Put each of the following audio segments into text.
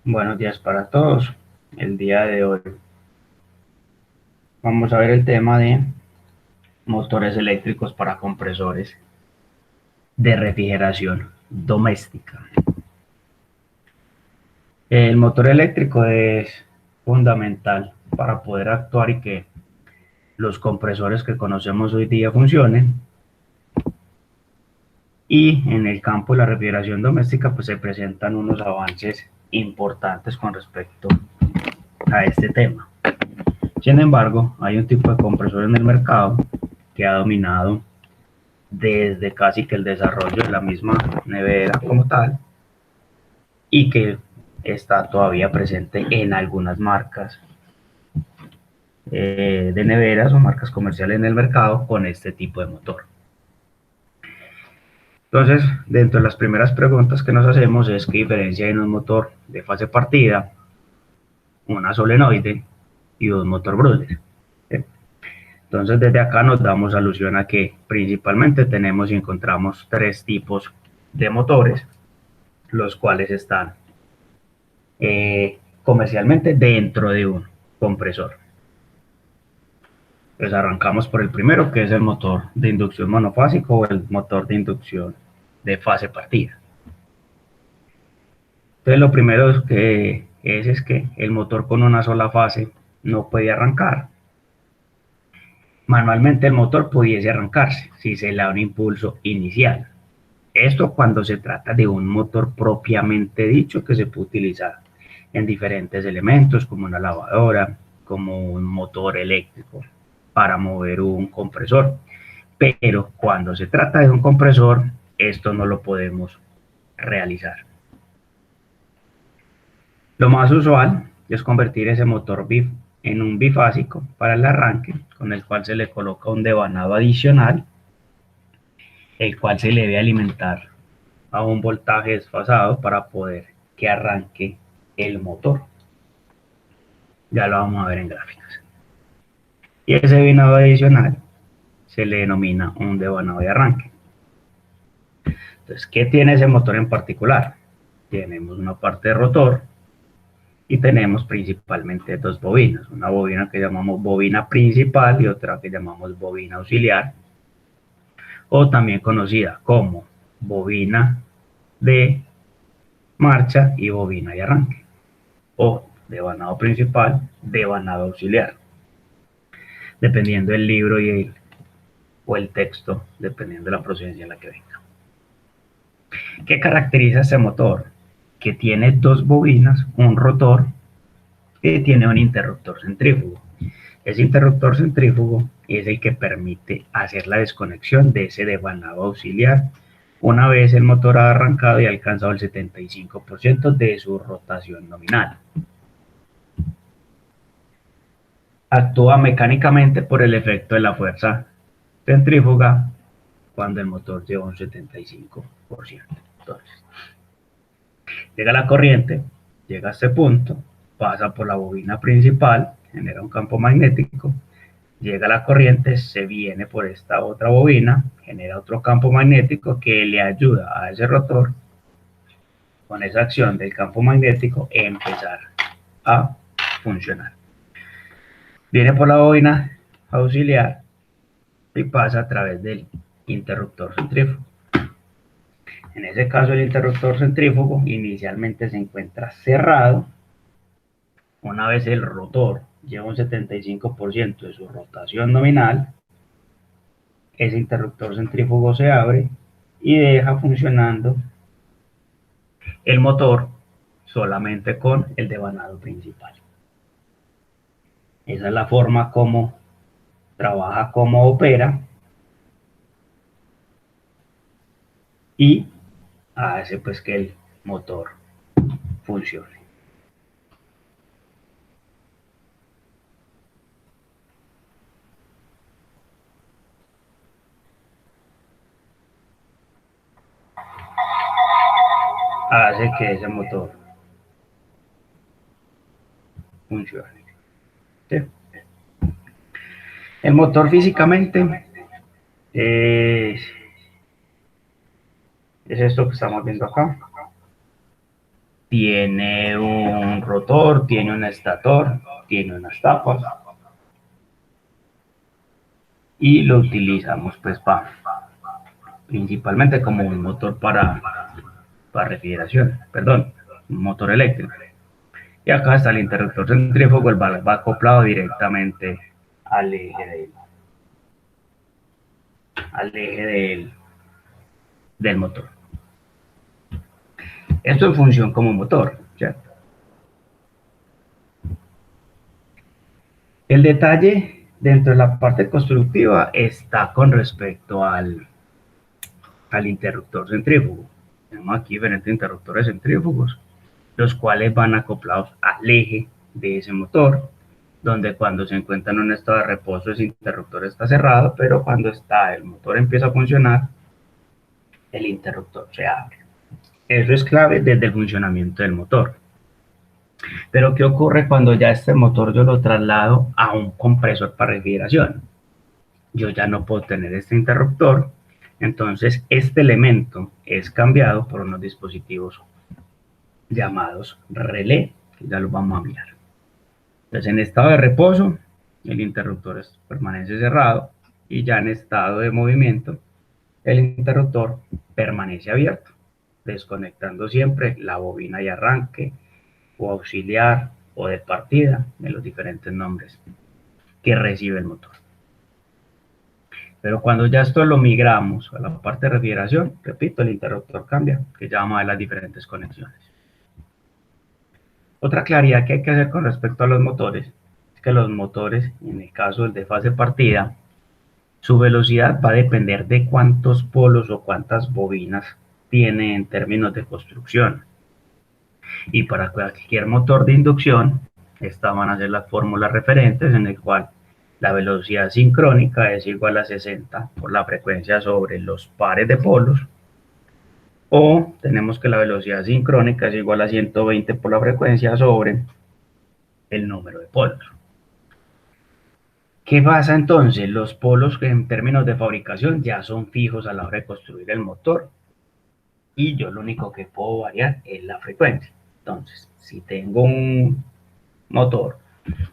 Buenos días para todos. El día de hoy vamos a ver el tema de motores eléctricos para compresores de refrigeración doméstica. El motor eléctrico es fundamental para poder actuar y que los compresores que conocemos hoy día funcionen. Y en el campo de la refrigeración doméstica pues se presentan unos avances importantes con respecto a este tema. Sin embargo, hay un tipo de compresor en el mercado que ha dominado desde casi que el desarrollo de la misma nevera como tal y que está todavía presente en algunas marcas de neveras o marcas comerciales en el mercado con este tipo de motor. Entonces, dentro de las primeras preguntas que nos hacemos es qué diferencia hay en un motor de fase partida, una solenoide y un motor Brunner. Entonces, desde acá nos damos alusión a que principalmente tenemos y encontramos tres tipos de motores, los cuales están comercialmente dentro de un compresor. Pues arrancamos por el primero, que es el motor de inducción monofásico o el motor de inducción de fase partida. Entonces lo primero es que el motor con una sola fase no puede arrancar. Manualmente el motor pudiese arrancarse si se le da un impulso inicial. Esto cuando se trata de un motor propiamente dicho que se puede utilizar en diferentes elementos como una lavadora, como un motor eléctrico para mover un compresor. Pero cuando se trata de un compresor, esto no lo podemos realizar. Lo más usual es convertir ese motor en un bifásico para el arranque, con el cual se le coloca un devanado adicional, el cual se le debe alimentar a un voltaje desfasado para poder que arranque el motor. Ya lo vamos a ver en gráficas. Y ese devanado adicional se le denomina un devanado de arranque. Entonces, ¿qué tiene ese motor en particular? Tenemos una parte de rotor y tenemos principalmente dos bobinas, una bobina que llamamos bobina principal y otra que llamamos bobina auxiliar, o también conocida como bobina de marcha y bobina de arranque, o devanado principal, devanado auxiliar, dependiendo del libro o el texto, dependiendo de la procedencia en la que venga. ¿Qué caracteriza este motor? Que tiene dos bobinas, un rotor y tiene un interruptor centrífugo. Ese interruptor centrífugo es el que permite hacer la desconexión de ese devanado auxiliar una vez el motor ha arrancado y ha alcanzado el 75% de su rotación nominal. Actúa mecánicamente por el efecto de la fuerza centrífuga cuando el motor lleva un 75%. Entonces, llega la corriente, llega a este punto, pasa por la bobina principal, genera un campo magnético, llega la corriente, se viene por esta otra bobina, genera otro campo magnético que le ayuda a ese rotor, con esa acción del campo magnético, a empezar a funcionar. Viene por la bobina auxiliar y pasa a través del interruptor centrífugo. En ese caso, el interruptor centrífugo inicialmente se encuentra cerrado. Una vez el rotor lleva un 75% de su rotación nominal, ese interruptor centrífugo se abre y deja funcionando el motor solamente con el devanado principal. Esa es la forma como trabaja, como opera y hace pues que el motor funcione. Hace que ese motor funcione. ¿Sí? El motor físicamente es esto que estamos viendo acá. tiene un rotor, tiene un estator, tiene unas tapas y lo utilizamos pues principalmente como un motor para refrigeración, perdón, un motor eléctrico. Y acá está el interruptor centrífugo, el va acoplado directamente al eje del motor. Esto en función como motor, ¿cierto? El detalle dentro de la parte constructiva está con respecto al interruptor centrífugo. Tenemos aquí diferentes interruptores centrífugos, los cuales van acoplados al eje de ese motor, donde cuando se encuentra en un estado de reposo ese interruptor está cerrado, pero cuando el motor empieza a funcionar, el interruptor se abre. Eso es clave desde el funcionamiento del motor. Pero ¿qué ocurre cuando ya este motor yo lo traslado a un compresor para refrigeración? Yo ya no puedo tener este interruptor, entonces este elemento es cambiado por unos dispositivos llamados relé, que ya los vamos a mirar. Entonces en estado de reposo, el interruptor permanece cerrado y ya en estado de movimiento, el interruptor permanece abierto, desconectando siempre la bobina de arranque o auxiliar o de partida de los diferentes nombres que recibe el motor. Pero cuando ya esto lo migramos a la parte de refrigeración, repito, el interruptor cambia, que ya vamos a ver las diferentes conexiones. Otra claridad que hay que hacer con respecto a los motores es que los motores, en el caso del de fase partida, su velocidad va a depender de cuántos polos o cuántas bobinas tiene en términos de construcción. Y para cualquier motor de inducción, estas van a ser las fórmulas referentes en el cual la velocidad sincrónica es igual a 60 por la frecuencia sobre los pares de polos, o tenemos que la velocidad sincrónica es igual a 120 por la frecuencia sobre el número de polos. ¿Qué pasa entonces? Los polos en términos de fabricación ya son fijos a la hora de construir el motor y yo lo único que puedo variar es la frecuencia. Entonces, si tengo un motor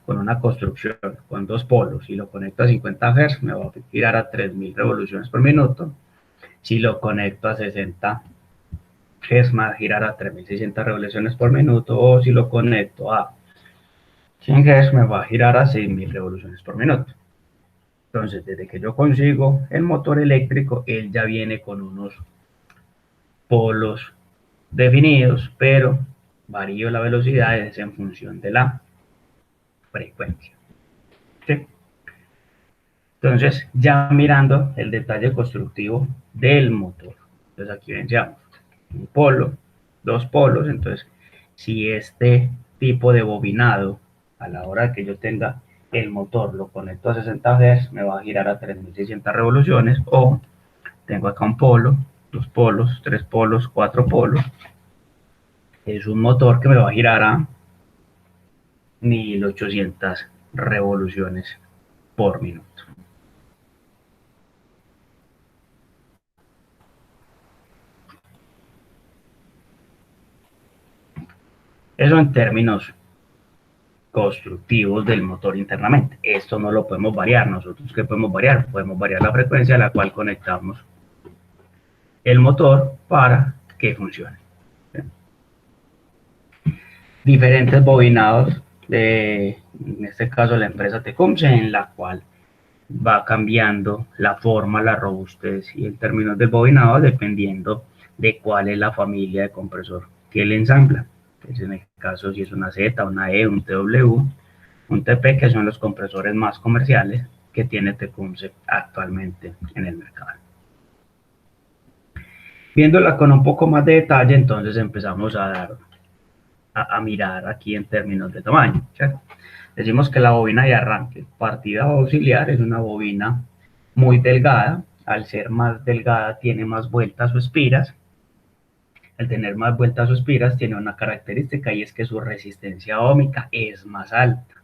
con una construcción con dos polos y lo conecto a 50 Hz, me va a girar a 3000 revoluciones por minuto. Si lo conecto a 60 Hz, me va a girar a 3600 revoluciones por minuto. O si lo conecto a 100 Hz, me va a girar a 6000 revoluciones por minuto. Entonces, desde que yo consigo el motor eléctrico, él ya viene con unos polos definidos, pero varío la velocidad es en función de la frecuencia. ¿Sí? Entonces, ya mirando el detalle constructivo del motor. Entonces, aquí veamos un polo, dos polos. Entonces, si este tipo de bobinado, a la hora que yo tenga el motor, lo conecto a 60 Hz, me va a girar a 3600 revoluciones. O tengo acá un polo, dos polos, tres polos, cuatro polos. Es un motor que me va a girar a 1800 revoluciones por minuto. Eso en términos constructivos del motor internamente. Esto no lo podemos variar. Nosotros, ¿qué podemos variar? Podemos variar la frecuencia a la cual conectamos el motor para que funcione. Diferentes bobinados en este caso la empresa Tecumseh, en la cual va cambiando la forma, la robustez y el término del bobinado dependiendo de cuál es la familia de compresor que él ensambla. Entonces, en el caso si es una Z, una E, un TW, un TP, que son los compresores más comerciales que tiene Tecumseh actualmente en el mercado. Viéndola con un poco más de detalle, entonces empezamos a mirar aquí en términos de tamaño, ¿cierto? Decimos que la bobina de arranque, partida o auxiliar, es una bobina muy delgada. Al ser más delgada tiene más vueltas o espiras. Al tener más vueltas o espiras tiene una característica y es que su resistencia óhmica es más alta.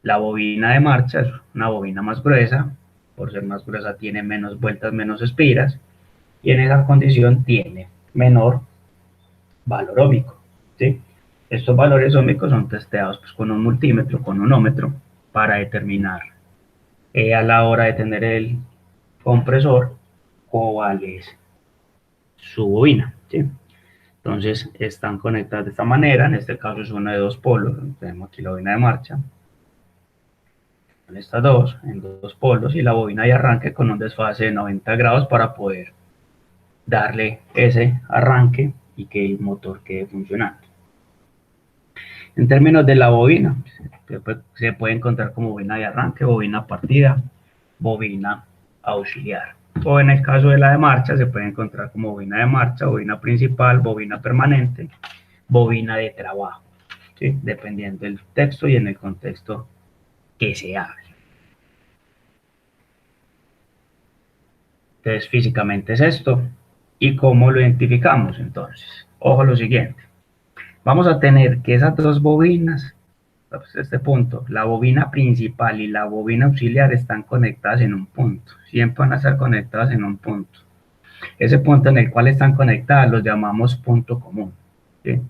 La bobina de marcha es una bobina más gruesa. Por ser más gruesa tiene menos vueltas, menos espiras. Y en esa condición tiene menor valor óhmico, ¿sí? Estos valores óhmicos son testeados pues, con un multímetro, con un ómetro, para determinar a la hora de tener el compresor cuál es su bobina, ¿sí? Entonces están conectadas de esta manera, en este caso es una de dos polos, tenemos aquí la bobina de marcha, con estas dos, en dos polos, y la bobina de arranque con un desfase de 90 grados para poder darle ese arranque y que el motor quede funcionando. En términos de la bobina, se puede encontrar como bobina de arranque, bobina partida, bobina auxiliar. O en el caso de la de marcha, se puede encontrar como bobina de marcha, bobina principal, bobina permanente, bobina de trabajo, ¿sí? Dependiendo del texto y en el contexto que se hable. Entonces, físicamente es esto. ¿Y cómo lo identificamos entonces? Ojo lo siguiente. Vamos a tener que esas dos bobinas, pues este punto, la bobina principal y la bobina auxiliar están conectadas en un punto. Siempre van a estar conectadas en un punto. Ese punto en el cual están conectadas lo llamamos punto común, ¿sí?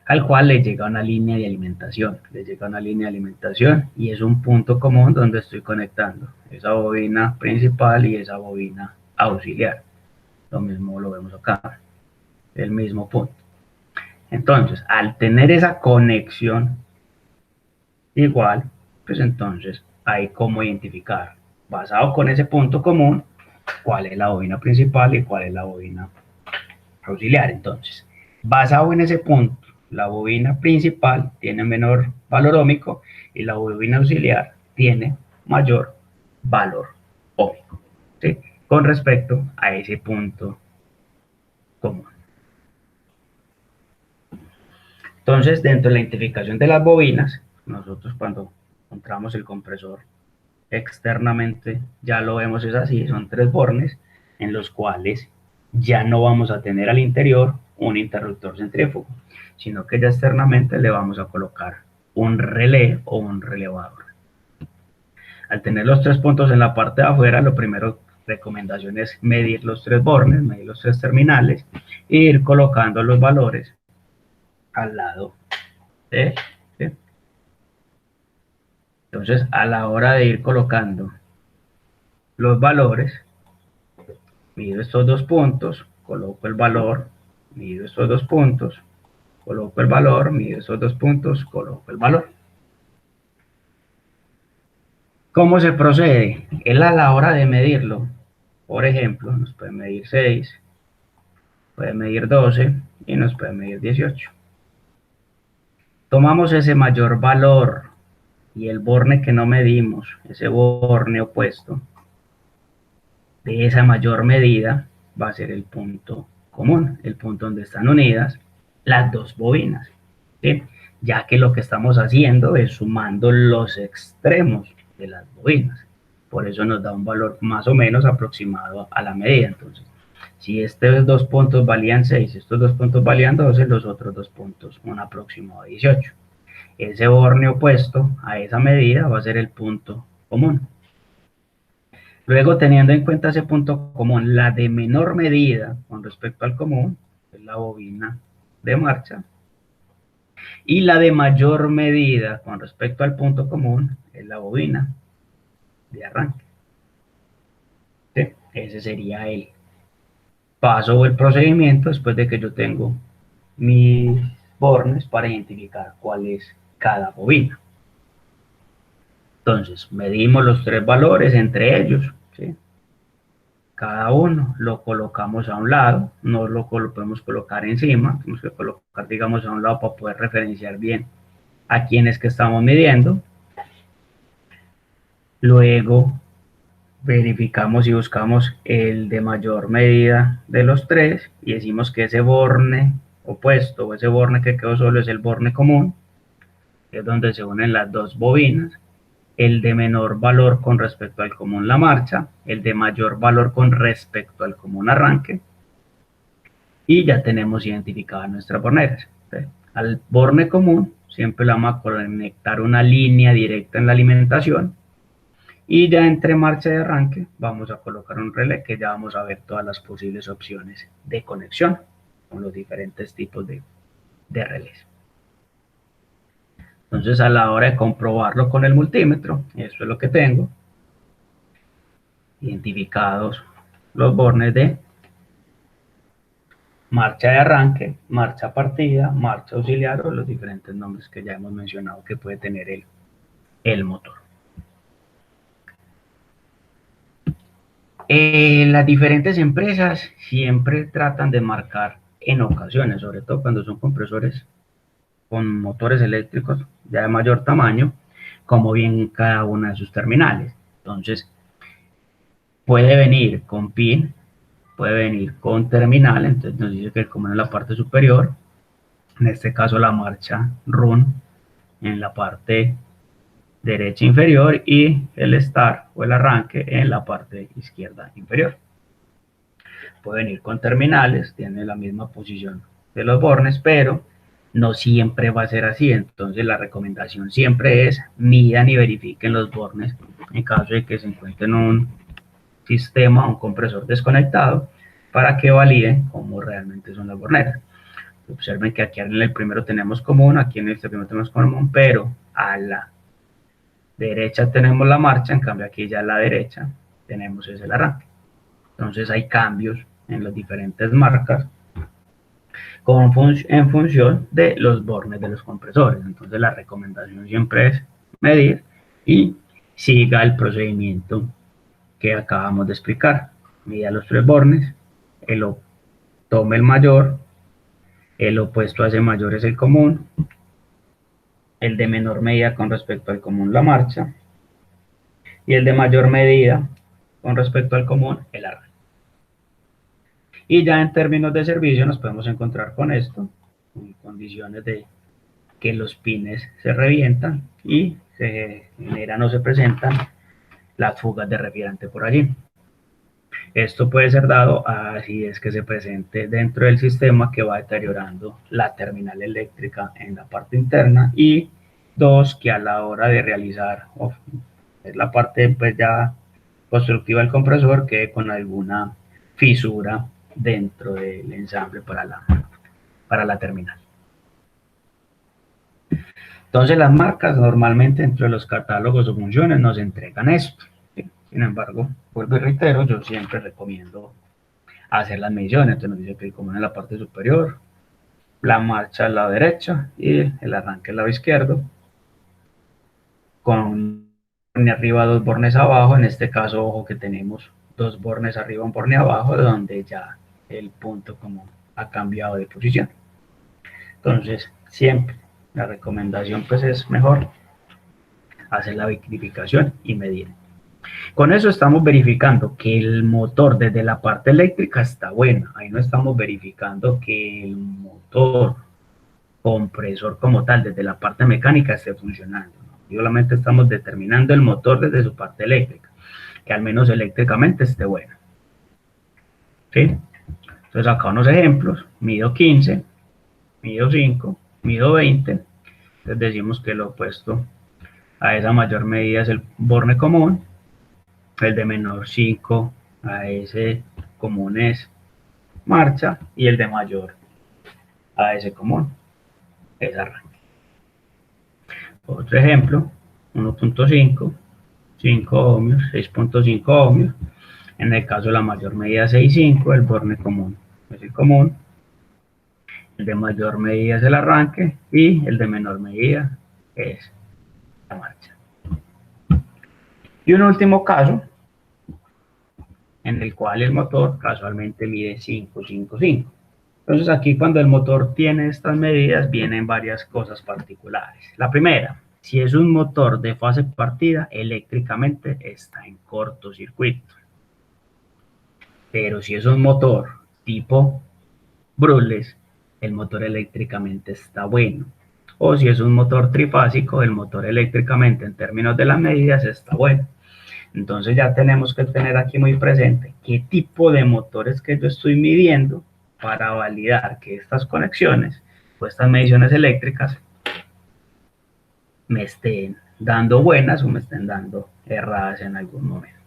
Al cual le llega una línea de alimentación. Le llega una línea de alimentación y es un punto común donde estoy conectando esa bobina principal y esa bobina auxiliar. Lo mismo lo vemos acá, el mismo punto. Entonces, al tener esa conexión igual, pues entonces hay cómo identificar, basado con ese punto común, cuál es la bobina principal y cuál es la bobina auxiliar. Entonces, basado en ese punto, la bobina principal tiene menor valor óhmico y la bobina auxiliar tiene mayor valor óhmico, ¿sí? Con respecto a ese punto común. Entonces, dentro de la identificación de las bobinas, nosotros cuando encontramos el compresor externamente, ya lo vemos, es así, son tres bornes en los cuales ya no vamos a tener al interior un interruptor centrífugo, sino que ya externamente le vamos a colocar un relé o un relevador. Al tener los tres puntos en la parte de afuera, lo primero recomendación es medir los tres bornes, medir los tres terminales e ir colocando los valores al lado de, ¿sí? Entonces, a la hora de ir colocando los valores, mido estos dos puntos, coloco el valor, mido estos dos puntos, coloco el valor, mido estos dos puntos, coloco el valor. ¿Cómo se procede? Él a la hora de medirlo, por ejemplo, nos puede medir 6, puede medir 12 y nos puede medir 18. Tomamos ese mayor valor y el borne que no medimos, ese borne opuesto, de esa mayor medida va a ser el punto común, el punto donde están unidas las dos bobinas, ¿sí? Ya que lo que estamos haciendo es sumando los extremos de las bobinas. Por eso nos da un valor más o menos aproximado a la medida. Entonces, si estos dos puntos valían 6, estos dos puntos valían 12, los otros dos puntos un aproximado de 18. Ese borne opuesto a esa medida va a ser el punto común. Luego, teniendo en cuenta ese punto común, la de menor medida con respecto al común es la bobina de marcha y la de mayor medida con respecto al punto común es la bobina de arranque. ¿Sí? Ese sería el paso o el procedimiento después de que yo tengo mis bornes para identificar cuál es cada bobina. Entonces, medimos los tres valores entre ellos, ¿sí? Cada uno lo colocamos a un lado, no lo podemos colocar encima, tenemos que colocar, digamos, a un lado para poder referenciar bien a quién es que estamos midiendo. Luego verificamos y buscamos el de mayor medida de los tres y decimos que ese borne opuesto o ese borne que quedó solo es el borne común, que es donde se unen las dos bobinas. El de menor valor con respecto al común la marcha, el de mayor valor con respecto al común arranque, y ya tenemos identificadas nuestras borneras. Al borne común siempre le vamos a conectar una línea directa en la alimentación y ya entre marcha y arranque vamos a colocar un relé que ya vamos a ver todas las posibles opciones de conexión. con los diferentes tipos de relés. Entonces, a la hora de comprobarlo con el multímetro, eso es lo que tengo, identificados los bornes de marcha de arranque, marcha partida, marcha auxiliar o los diferentes nombres que ya hemos mencionado que puede tener el motor. Las diferentes empresas siempre tratan de marcar en ocasiones, sobre todo cuando son compresores con motores eléctricos ya de mayor tamaño, como bien cada una de sus terminales. Entonces, puede venir con pin, puede venir con terminal, entonces nos dice que el común en la parte superior, en este caso la marcha run en la parte derecha inferior y el start o el arranque en la parte izquierda inferior. Puede venir con terminales, tiene la misma posición de los bornes, pero no siempre va a ser así. Entonces la recomendación siempre es midan y verifiquen los bornes en caso de que se encuentren un sistema, un compresor desconectado, para que validen cómo realmente son las borneras. Observen que aquí en el primero tenemos común, aquí en este primero tenemos común, pero a la derecha tenemos la marcha, en cambio aquí ya a la derecha tenemos ese el arranque. Entonces hay cambios en las diferentes marcas en función de los bornes de los compresores. Entonces la recomendación siempre es medir y siga el procedimiento que acabamos de explicar. Mida los tres bornes, tome el mayor, el opuesto a ese mayor es el común, el de menor medida con respecto al común la marcha y el de mayor medida con respecto al común el arranque. Y ya en términos de servicio nos podemos encontrar con esto, en condiciones de que los pines se revientan y se generan o se presentan las fugas de refrigerante por allí. Esto puede ser dado así es que se presente dentro del sistema que va deteriorando la terminal eléctrica en la parte interna y dos, que a la hora de realizar es la parte pues ya constructiva del compresor quede con alguna fisura dentro del ensamble para la terminal. Entonces las marcas normalmente dentro de los catálogos o funciones nos entregan esto. Sin embargo, vuelvo y reitero, yo siempre recomiendo hacer las mediciones. Entonces nos dice que el común en la parte superior, la marcha al lado derecho y el arranque al lado izquierdo, con un borne arriba, dos bornes abajo. En este caso, ojo que tenemos dos bornes arriba, un borne abajo, donde ya el punto común ha cambiado de posición. Entonces, siempre la recomendación pues es mejor hacer la verificación y medir. Con eso estamos verificando que el motor desde la parte eléctrica está bueno. Ahí no estamos verificando que el motor compresor como tal desde la parte mecánica esté funcionando, ¿no? Solamente estamos determinando el motor desde su parte eléctrica, que al menos eléctricamente esté bueno. ¿Sí? Entonces acá unos ejemplos, mido 15, mido 5, mido 20, entonces decimos que lo opuesto a esa mayor medida es el borne común, el de menor 5 a ese común es marcha y el de mayor a ese común es arranque. Otro ejemplo, 1.5, 5 ohmios, 6.5 ohmios. En el caso de la mayor medida 6.5, el borne común es el común, el de mayor medida es el arranque y el de menor medida es la marcha. Y un último caso, en el cual el motor casualmente mide 5.55. Entonces aquí cuando el motor tiene estas medidas vienen varias cosas particulares. La primera, si es un motor de fase partida, eléctricamente está en cortocircuito. Pero si es un motor tipo Brushless, el motor eléctricamente está bueno. O si es un motor trifásico, el motor eléctricamente en términos de las medidas está bueno. Entonces ya tenemos que tener aquí muy presente qué tipo de motores que yo estoy midiendo para validar que estas conexiones o estas mediciones eléctricas me estén dando buenas o me estén dando erradas en algún momento.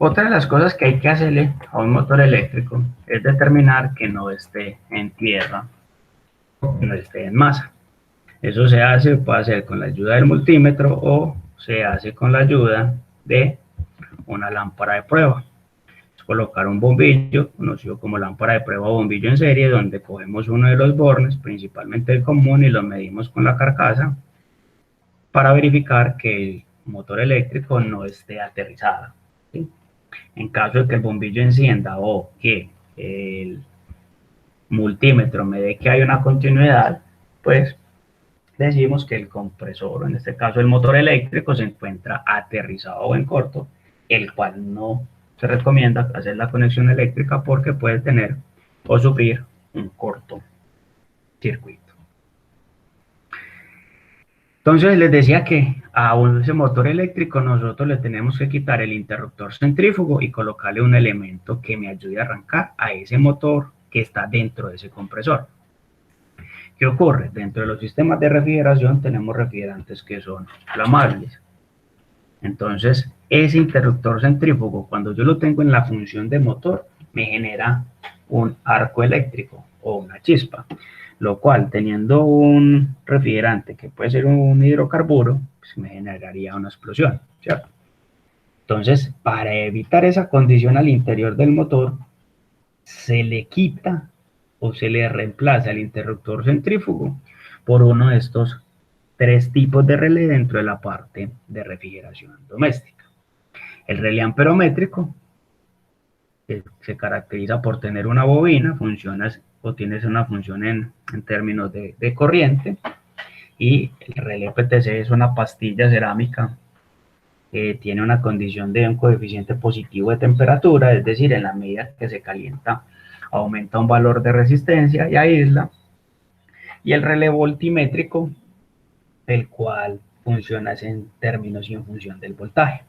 Otra de las cosas que hay que hacerle a un motor eléctrico es determinar que no esté en tierra, no esté en masa. Eso se hace, puede hacer con la ayuda del multímetro o se hace con la ayuda de una lámpara de prueba. Es colocar un bombillo, conocido como lámpara de prueba o bombillo en serie, donde cogemos uno de los bornes, principalmente el común, y lo medimos con la carcasa para verificar que el motor eléctrico no esté aterrizado, ¿sí? En caso de que el bombillo encienda o que el multímetro me dé que hay una continuidad, pues decimos que el compresor, en este caso el motor eléctrico, se encuentra aterrizado o en corto, el cual no se recomienda hacer la conexión eléctrica porque puede tener o sufrir un corto circuito. Entonces les decía que a ese motor eléctrico nosotros le tenemos que quitar el interruptor centrífugo y colocarle un elemento que me ayude a arrancar a ese motor que está dentro de ese compresor. ¿Qué ocurre? Dentro de los sistemas de refrigeración tenemos refrigerantes que son inflamables. Entonces, ese interruptor centrífugo, cuando yo lo tengo en la función de motor, me genera un arco eléctrico o una chispa, lo cual, teniendo un refrigerante que puede ser un hidrocarburo, pues me generaría una explosión, ¿cierto? Entonces, para evitar esa condición al interior del motor, se le quita o se le reemplaza el interruptor centrífugo por uno de estos tres tipos de relé dentro de la parte de refrigeración doméstica. El relé amperométrico se caracteriza por tener una bobina, funciona o tiene una función en términos de corriente, y el relé PTC es una pastilla cerámica que tiene una condición de un coeficiente positivo de temperatura, es decir, en la medida que se calienta aumenta un valor de resistencia y aísla, y el relé voltimétrico, el cual funciona en términos y en función del voltaje.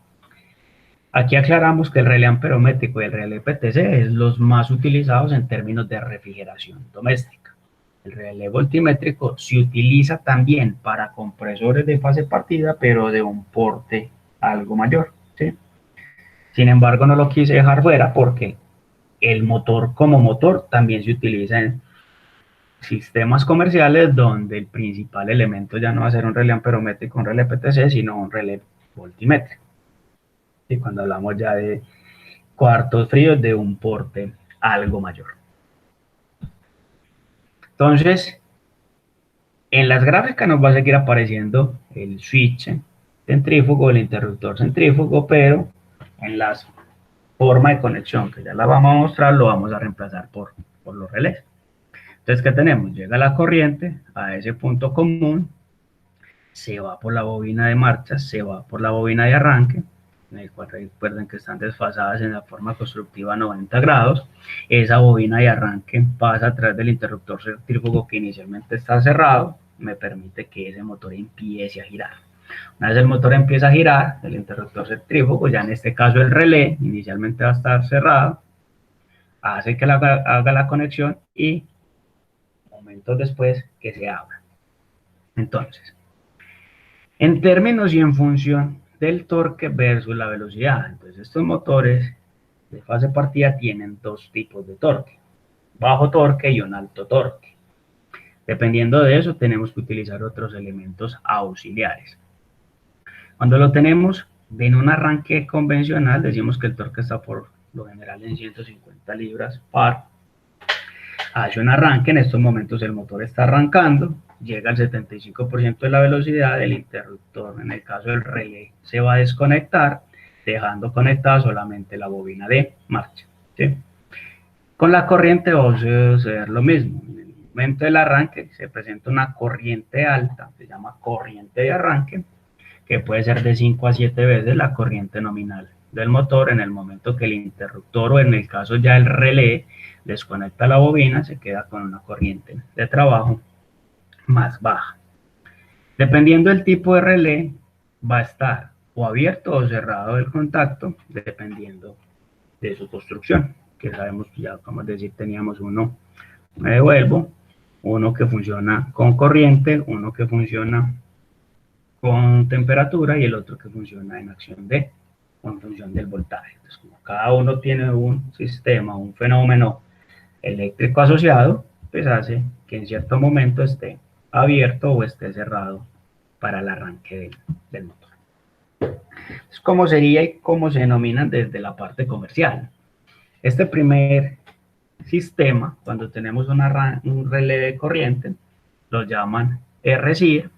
Aquí aclaramos que el relé amperométrico y el relé PTC es los más utilizados en términos de refrigeración doméstica. El relé voltimétrico se utiliza también para compresores de fase partida, pero de un porte algo mayor, ¿sí? Sin embargo, no lo quise dejar fuera porque el motor como motor también se utiliza en sistemas comerciales donde el principal elemento ya no va a ser un relé amperométrico, un relé PTC, sino un relé voltimétrico. Y cuando hablamos ya de cuartos fríos de un porte algo mayor. Entonces, en las gráficas nos va a seguir apareciendo el switch centrífugo, el interruptor centrífugo, pero en la forma de conexión que ya la vamos a mostrar, lo vamos a reemplazar por los relés. Entonces, ¿qué tenemos? Llega la corriente a ese punto común, se va por la bobina de marcha, se va por la bobina de arranque, en el cual recuerden que están desfasadas en la forma constructiva a 90 grados. Esa bobina de arranque pasa a través del interruptor centrífugo que inicialmente está cerrado, me permite que ese motor empiece a girar. Una vez el motor empieza a girar, el interruptor centrífugo, ya en este caso el relé, inicialmente va a estar cerrado, hace que haga la conexión y momentos después que se abra. Entonces, en términos y en función del torque versus la velocidad, entonces estos motores de fase partida tienen dos tipos de torque, bajo torque y un alto torque. Dependiendo de eso, tenemos que utilizar otros elementos auxiliares. Cuando lo tenemos en un arranque convencional, decimos que el torque está por lo general en 150 libras par. Hace un arranque, en estos momentos el motor está arrancando, llega al 75% de la velocidad, el interruptor, en el caso del relé, se va a desconectar, dejando conectada solamente la bobina de marcha, ¿sí? Con la corriente va a suceder lo mismo. En el momento del arranque se presenta una corriente alta, se llama corriente de arranque, que puede ser de 5 a 7 veces la corriente nominal del motor. En el momento que el interruptor, o en el caso ya el relé, desconecta la bobina, se queda con una corriente de trabajo más baja. Dependiendo del tipo de relé, va a estar o abierto o cerrado el contacto, dependiendo de su construcción, que sabemos que ya, como decir, teníamos uno, me devuelvo, uno que funciona con corriente, uno que funciona con temperatura y el otro que funciona en acción de en función del voltaje. Entonces, como cada uno tiene un sistema, un fenómeno eléctrico asociado, pues hace que en cierto momento esté abierto o esté cerrado para el arranque del motor. Entonces, ¿cómo sería y cómo se denominan desde la parte comercial? Este primer sistema, cuando tenemos un relé de corriente, lo llaman RSIR,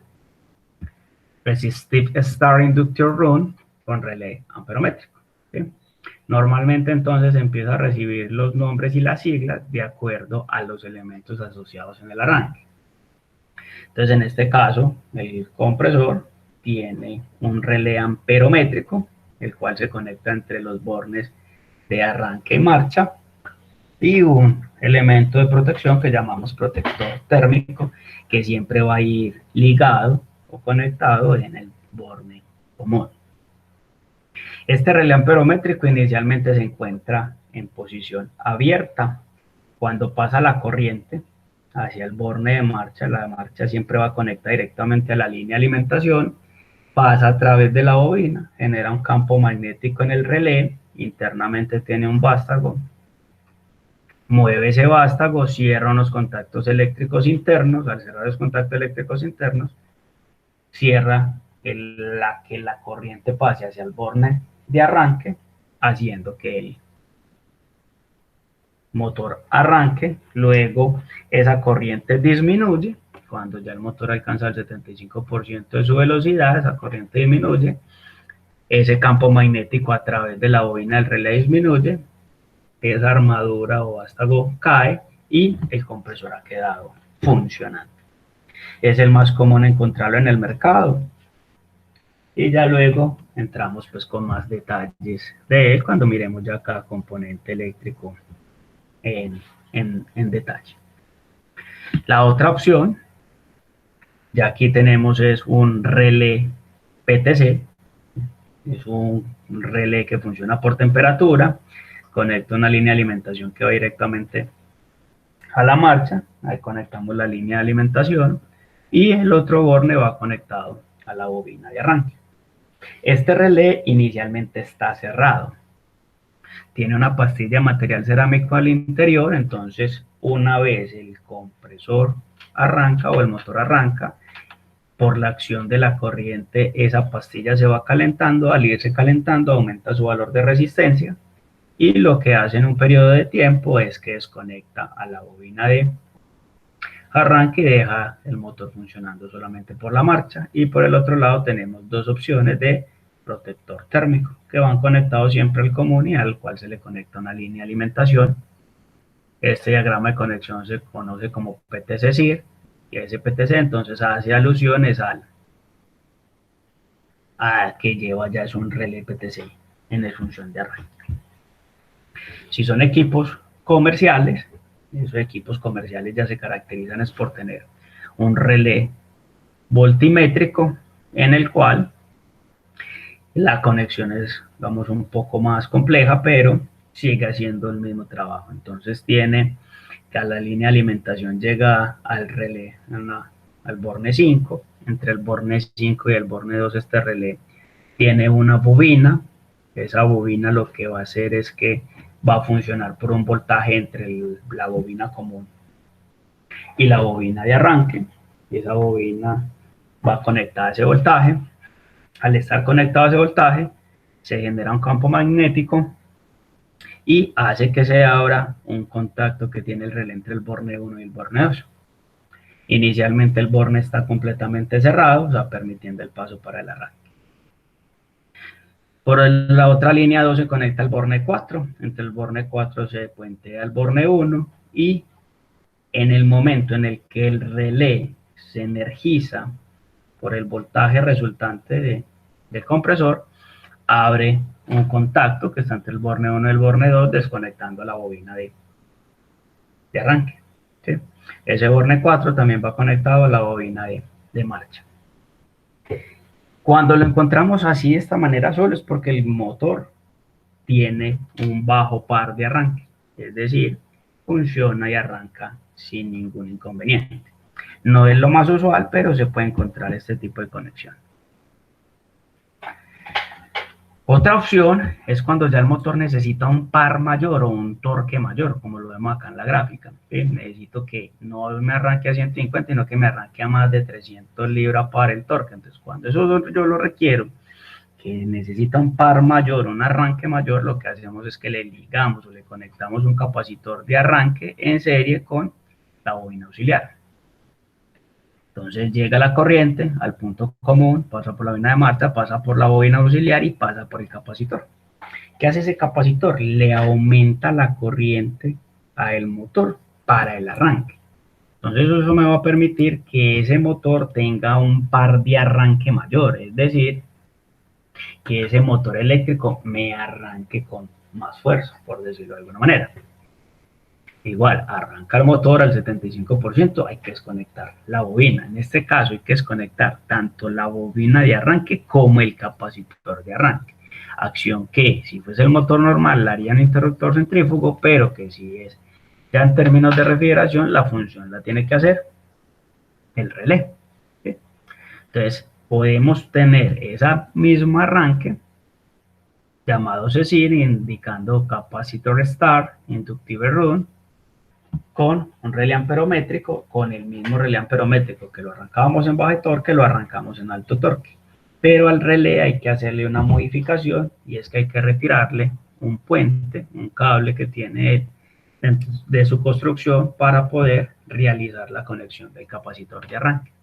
Resistive Start Inductor Run, con relé amperométrico. ¿Sí? Normalmente entonces empieza a recibir los nombres y las siglas de acuerdo a los elementos asociados en el arranque. Entonces en este caso el compresor tiene un relé amperométrico, el cual se conecta entre los bornes de arranque y marcha, y un elemento de protección que llamamos protector térmico, que siempre va a ir ligado o conectado en el borne común. Este relé amperométrico inicialmente se encuentra en posición abierta. Cuando pasa la corriente hacia el borne de marcha, la marcha siempre va a conectar directamente a la línea de alimentación, pasa a través de la bobina, genera un campo magnético en el relé, internamente tiene un vástago, mueve ese vástago, cierra unos contactos eléctricos internos, al cerrar los contactos eléctricos internos, cierra que la corriente pase hacia el borne de arranque, haciendo que el motor arranque, luego esa corriente disminuye, cuando ya el motor alcanza el 75% de su velocidad, esa corriente disminuye, ese campo magnético a través de la bobina del relé disminuye, esa armadura o vástago cae y el compresor ha quedado funcionando. Es el más común encontrarlo en el mercado. Y ya luego entramos pues con más detalles de él cuando miremos ya cada componente eléctrico en detalle. La otra opción, ya aquí tenemos es un relé PTC, es un relé que funciona por temperatura, conecta una línea de alimentación que va directamente a la marcha, ahí conectamos la línea de alimentación y el otro borne va conectado a la bobina de arranque. Este relé inicialmente está cerrado, tiene una pastilla de material cerámico al interior, entonces una vez el compresor arranca o el motor arranca, por la acción de la corriente esa pastilla se va calentando, al irse calentando aumenta su valor de resistencia y lo que hace en un periodo de tiempo es que desconecta a la bobina de arranque y deja el motor funcionando solamente por la marcha. Y por el otro lado tenemos dos opciones de protector térmico que van conectados siempre al común y al cual se le conecta una línea de alimentación. Este diagrama de conexión se conoce como PTC-SIR y ese PTC entonces hace alusiones a que lleva ya es un relé PTC en la función de arranque. Si son equipos comerciales, esos equipos comerciales ya se caracterizan es por tener un relé voltimétrico en el cual la conexión es, vamos, un poco más compleja, pero sigue haciendo el mismo trabajo. Entonces tiene que a la línea de alimentación llega al relé, al borne 5, entre el borne 5 y el borne 2 este relé tiene una bobina, esa bobina lo que va a hacer es que va a funcionar por un voltaje entre la bobina común y la bobina de arranque, y esa bobina va conectada a ese voltaje. Al estar conectado a ese voltaje, se genera un campo magnético y hace que se abra un contacto que tiene el relé entre el borne 1 y el borne 2. Inicialmente el borne está completamente cerrado, o sea, permitiendo el paso para el arranque. Por la otra línea 2 se conecta al borne 4, entre el borne 4 se puentea al borne 1 y en el momento en el que el relé se energiza por el voltaje resultante del compresor, abre un contacto que está entre el borne 1 y el borne 2, desconectando la bobina de arranque. ¿Sí? Ese borne 4 también va conectado a la bobina de marcha. Cuando lo encontramos así de esta manera solo es porque el motor tiene un bajo par de arranque, es decir, funciona y arranca sin ningún inconveniente. No es lo más usual, pero se puede encontrar este tipo de conexión. Otra opción es cuando ya el motor necesita un par mayor o un torque mayor, como lo vemos acá en la gráfica. ¿Sí? Necesito que no me arranque a 150, sino que me arranque a más de 300 libras para el torque. Entonces, cuando eso yo lo requiero, que necesita un par mayor, un arranque mayor, lo que hacemos es que le ligamos o le conectamos un capacitor de arranque en serie con la bobina auxiliar. Entonces llega la corriente al punto común, pasa por la bobina de marcha, pasa por la bobina auxiliar y pasa por el capacitor. ¿Qué hace ese capacitor? Le aumenta la corriente al motor para el arranque. Entonces eso me va a permitir que ese motor tenga un par de arranque mayor, es decir, que ese motor eléctrico me arranque con más fuerza, por decirlo de alguna manera. Igual, arranca el motor al 75%, hay que desconectar la bobina. En este caso hay que desconectar tanto la bobina de arranque como el capacitor de arranque. Acción que, si fuese el motor normal, la haría un interruptor centrífugo, pero que si es ya en términos de refrigeración, la función la tiene que hacer el relé. ¿Sí? Entonces, podemos tener esa misma arranque llamado CECIR, indicando capacitor start, inductive run, con un relé amperométrico, con el mismo relé amperométrico que lo arrancábamos en bajo torque, lo arrancamos en alto torque. Pero al relé hay que hacerle una modificación y es que hay que retirarle un puente, un cable que tiene dentro de su construcción para poder realizar la conexión del capacitor de arranque.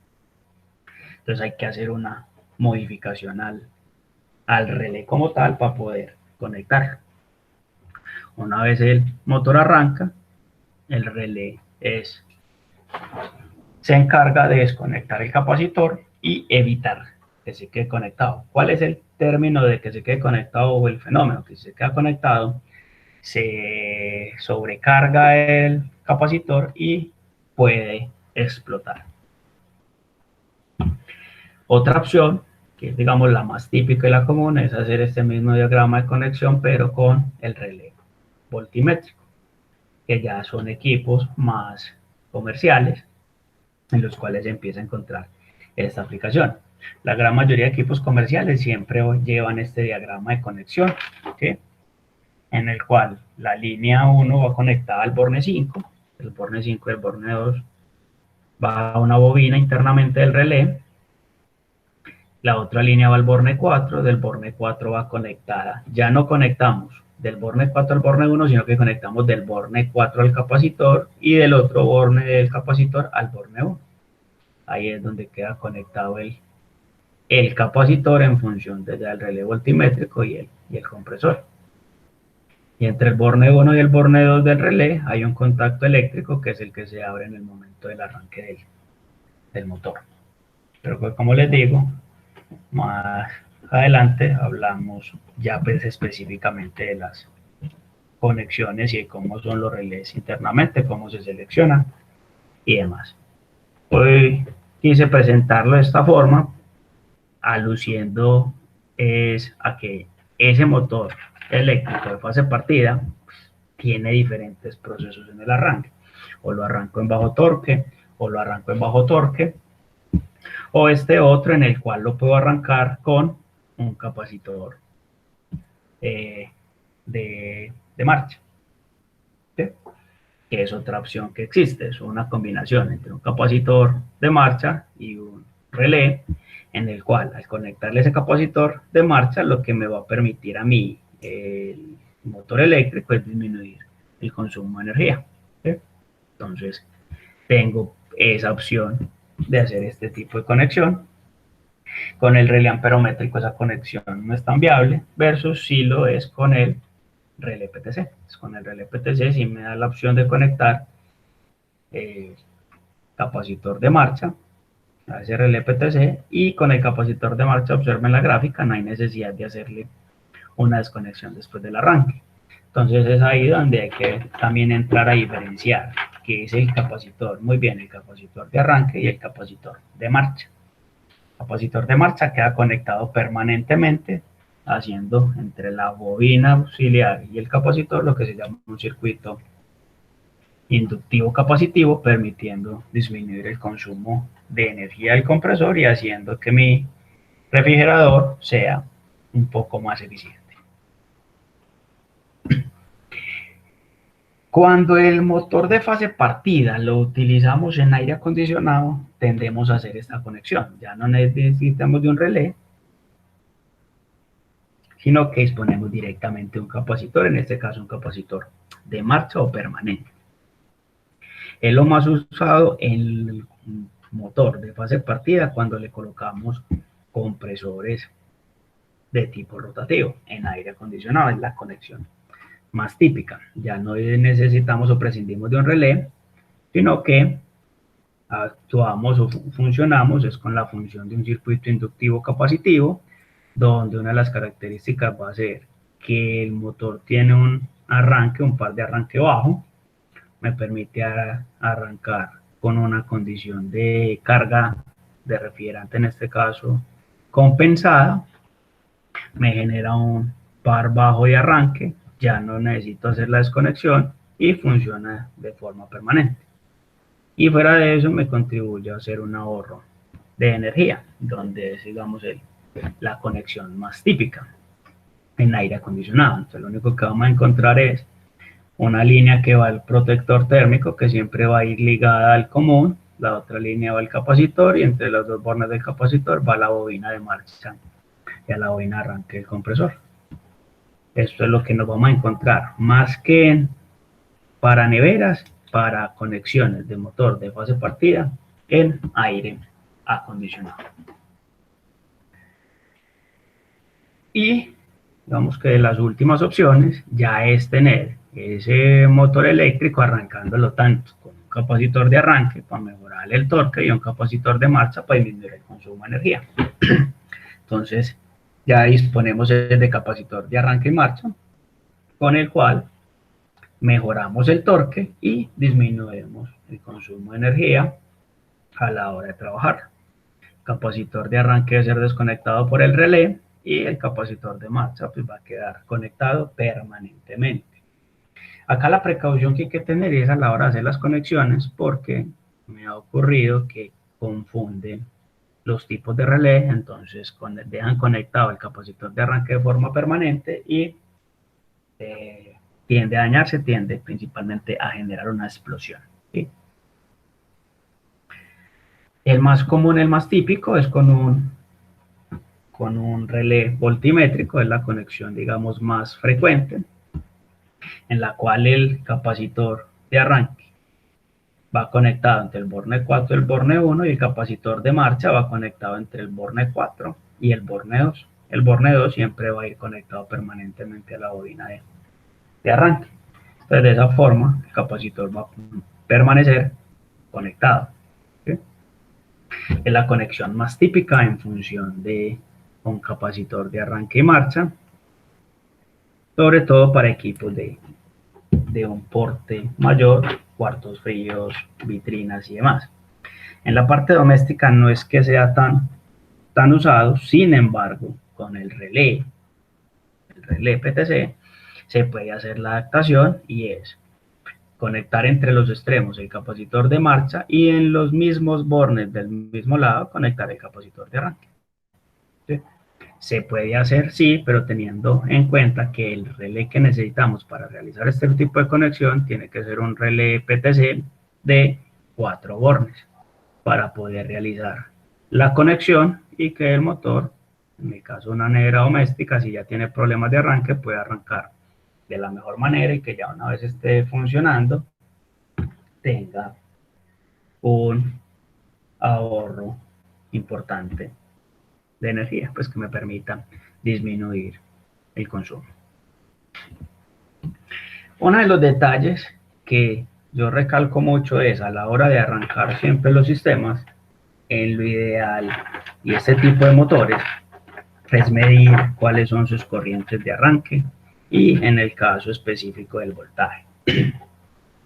Entonces hay que hacer una modificación al relé como tal para poder conectar. Una vez el motor arranca, el relé se encarga de desconectar el capacitor y evitar que se quede conectado. ¿Cuál es el término de que se quede conectado o el fenómeno? Que se queda conectado, se sobrecarga el capacitor y puede explotar. Otra opción, que es digamos la más típica y la común, es hacer este mismo diagrama de conexión pero con el relé voltimétrico, que ya son equipos más comerciales en los cuales se empieza a encontrar esta aplicación. La gran mayoría de equipos comerciales siempre llevan este diagrama de conexión, ¿okay? En el cual la línea 1 va conectada al borne 5, el borne 5 y el borne 2 va a una bobina internamente del relé, la otra línea va al borne 4, del borne 4 va conectada, ya no conectamos del borne 4 al borne 1, sino que conectamos del borne 4 al capacitor y del otro borne del capacitor al borne 1. Ahí es donde queda conectado el capacitor en función del relé voltimétrico y el compresor. Y entre el borne 1 y el borne 2 del relé hay un contacto eléctrico que es el que se abre en el momento del arranque del motor. Pero pues, como les digo, más adelante hablamos ya pues específicamente de las conexiones y de cómo son los relés internamente, cómo se seleccionan y demás. Hoy quise presentarlo de esta forma, aluciendo a que ese motor eléctrico de fase partida tiene diferentes procesos en el arranque. O lo arranco en bajo torque, o lo arranco en bajo torque, o este otro en el cual lo puedo arrancar con un capacitor de marcha, ¿sí? Que es otra opción que existe, es una combinación entre un capacitor de marcha y un relé, en el cual al conectarle ese capacitor de marcha, lo que me va a permitir a mí el motor eléctrico es disminuir el consumo de energía, ¿sí? Entonces tengo esa opción de hacer este tipo de conexión. Con el relé amperométrico esa conexión no es tan viable, versus si lo es con el relé PTC. Entonces, con el relé PTC sí me da la opción de conectar el capacitor de marcha a ese relé PTC, y con el capacitor de marcha, observen la gráfica, no hay necesidad de hacerle una desconexión después del arranque. Entonces es ahí donde hay que también entrar a diferenciar qué es el capacitor. Muy bien, el capacitor de arranque y el capacitor de marcha. El capacitor de marcha queda conectado permanentemente, haciendo entre la bobina auxiliar y el capacitor lo que se llama un circuito inductivo capacitivo, permitiendo disminuir el consumo de energía del compresor y haciendo que mi refrigerador sea un poco más eficiente. Cuando el motor de fase partida lo utilizamos en aire acondicionado, tendemos a hacer esta conexión. Ya no necesitamos de un relé, sino que disponemos directamente de un capacitor, en este caso un capacitor de marcha o permanente. Es lo más usado en el motor de fase partida cuando le colocamos compresores de tipo rotativo en aire acondicionado, es la conexión más típica. Ya no necesitamos o prescindimos de un relé, sino que actuamos o funcionamos es con la función de un circuito inductivo capacitivo, donde una de las características va a ser que el motor tiene un arranque, un par de arranque bajo, me permite arrancar con una condición de carga de refrigerante, en este caso compensada, me genera un par bajo de arranque, ya no necesito hacer la desconexión y funciona de forma permanente. Y fuera de eso me contribuye a hacer un ahorro de energía, donde es, digamos, la conexión más típica en aire acondicionado. Entonces lo único que vamos a encontrar es una línea que va al protector térmico, que siempre va a ir ligada al común, la otra línea va al capacitor y entre los dos bornes del capacitor va la bobina de marcha y a la bobina de arranque del compresor. Esto es lo que nos vamos a encontrar, más que para neveras, para conexiones de motor de fase partida en aire acondicionado. Y digamos que las últimas opciones ya es tener ese motor eléctrico arrancándolo tanto con un capacitor de arranque para mejorar el torque y un capacitor de marcha para disminuir el consumo de energía. Entonces ya disponemos de capacitor de arranque y marcha, con el cual mejoramos el torque y disminuimos el consumo de energía a la hora de trabajar. Capacitor de arranque debe ser desconectado por el relé y el capacitor de marcha pues va a quedar conectado permanentemente. Acá la precaución que hay que tener es a la hora de hacer las conexiones, porque me ha ocurrido que confunden los tipos de relé, entonces dejan conectado el capacitor de arranque de forma permanente y tiende a dañarse, tiende principalmente a generar una explosión, ¿sí? El más común, el más típico es con un relé voltimétrico, es la conexión, digamos, más frecuente, en la cual el capacitor de arranque va conectado entre el borne 4 y el borne 1 y el capacitor de marcha va conectado entre el borne 4 y el borne 2. El borne 2 siempre va a ir conectado permanentemente a la bobina de arranque. Entonces, de esa forma, el capacitor va a permanecer conectado, ¿sí? Es la conexión más típica en función de un capacitor de arranque y marcha, sobre todo para equipos de un porte mayor, cuartos fríos, vitrinas y demás. En la parte doméstica no es que sea tan usado, sin embargo, con el relé PTC, se puede hacer la adaptación y es conectar entre los extremos el capacitor de marcha y en los mismos bornes del mismo lado conectar el capacitor de arranque. ¿Sí? Se puede hacer, sí, pero teniendo en cuenta que el relé que necesitamos para realizar este tipo de conexión tiene que ser un relé PTC de 4 bornes para poder realizar la conexión y que el motor, en el caso de una nevera doméstica, si ya tiene problemas de arranque, pueda arrancar de la mejor manera y que ya una vez esté funcionando tenga un ahorro importante de energía, pues que me permita disminuir el consumo. Uno de los detalles que yo recalco mucho es a la hora de arrancar siempre los sistemas, en lo ideal y este tipo de motores es medir cuáles son sus corrientes de arranque y en el caso específico del voltaje.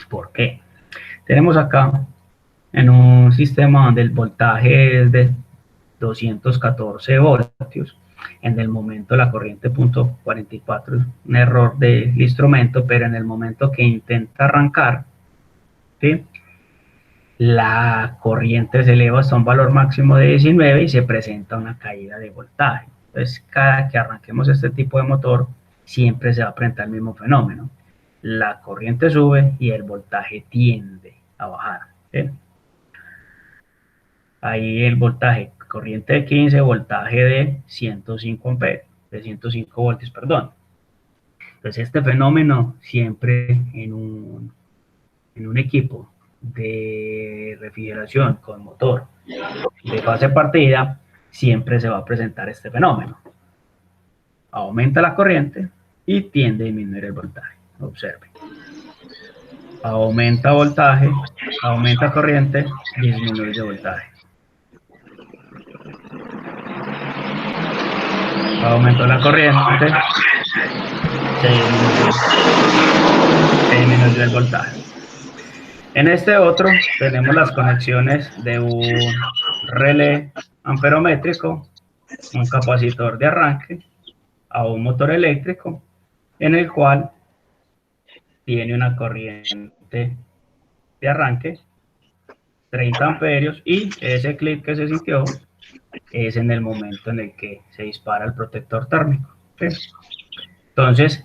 ¿Por qué? Tenemos acá en un sistema donde el voltaje es de 214 voltios. En el momento la corriente .44 es un error del instrumento, pero en el momento que intenta arrancar, ¿sí?, la corriente se eleva hasta un valor máximo de 19 y se presenta una caída de voltaje. Entonces, cada que arranquemos este tipo de motor, siempre se va a presentar el mismo fenómeno. la corriente sube y el voltaje tiende a bajar. ¿Sí? Ahí el voltaje, corriente de 15, voltaje de 105 amperios, de 105 voltios, perdón. Entonces este fenómeno siempre en un equipo de refrigeración con motor de fase partida, siempre se va a presentar este fenómeno. Aumenta la corriente y tiende a disminuir el voltaje. Observe. Aumenta voltaje, aumenta corriente, disminuye voltaje. Aumentó la corriente, se disminuyó el voltaje. En este otro tenemos las conexiones de un relé amperométrico, un capacitor de arranque, a un motor eléctrico, en el cual tiene una corriente de arranque, 30 amperios, y ese clic que se sintió es en el momento en el que se dispara el protector térmico. ¿Sí? Entonces,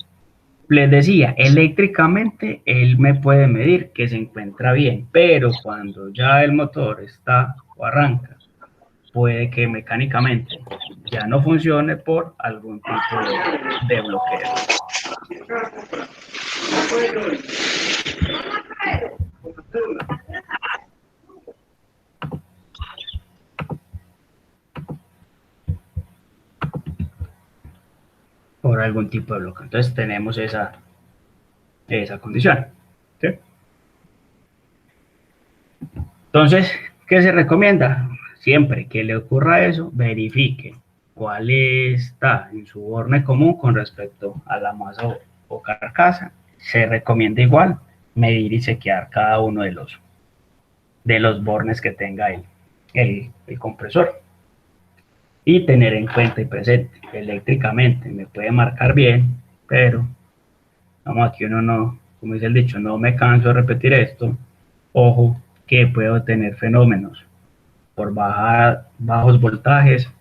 les decía, eléctricamente él me puede medir que se encuentra bien, pero cuando ya el motor está o arranca, puede que mecánicamente ya no funcione por algún tipo de bloqueo. Por algún tipo de bloqueo. Entonces tenemos esa condición. ¿Sí? Entonces, ¿qué se recomienda? Siempre que le ocurra eso, verifique cuál está en su borne común con respecto a la masa o carcasa. Se recomienda igual medir y chequear cada uno de los bornes que tenga el compresor. Y tener en cuenta y presente, eléctricamente me puede marcar bien, pero vamos, aquí uno no, como dice el dicho, no me canso de repetir esto. Ojo, que puedo tener fenómenos por bajos voltajes,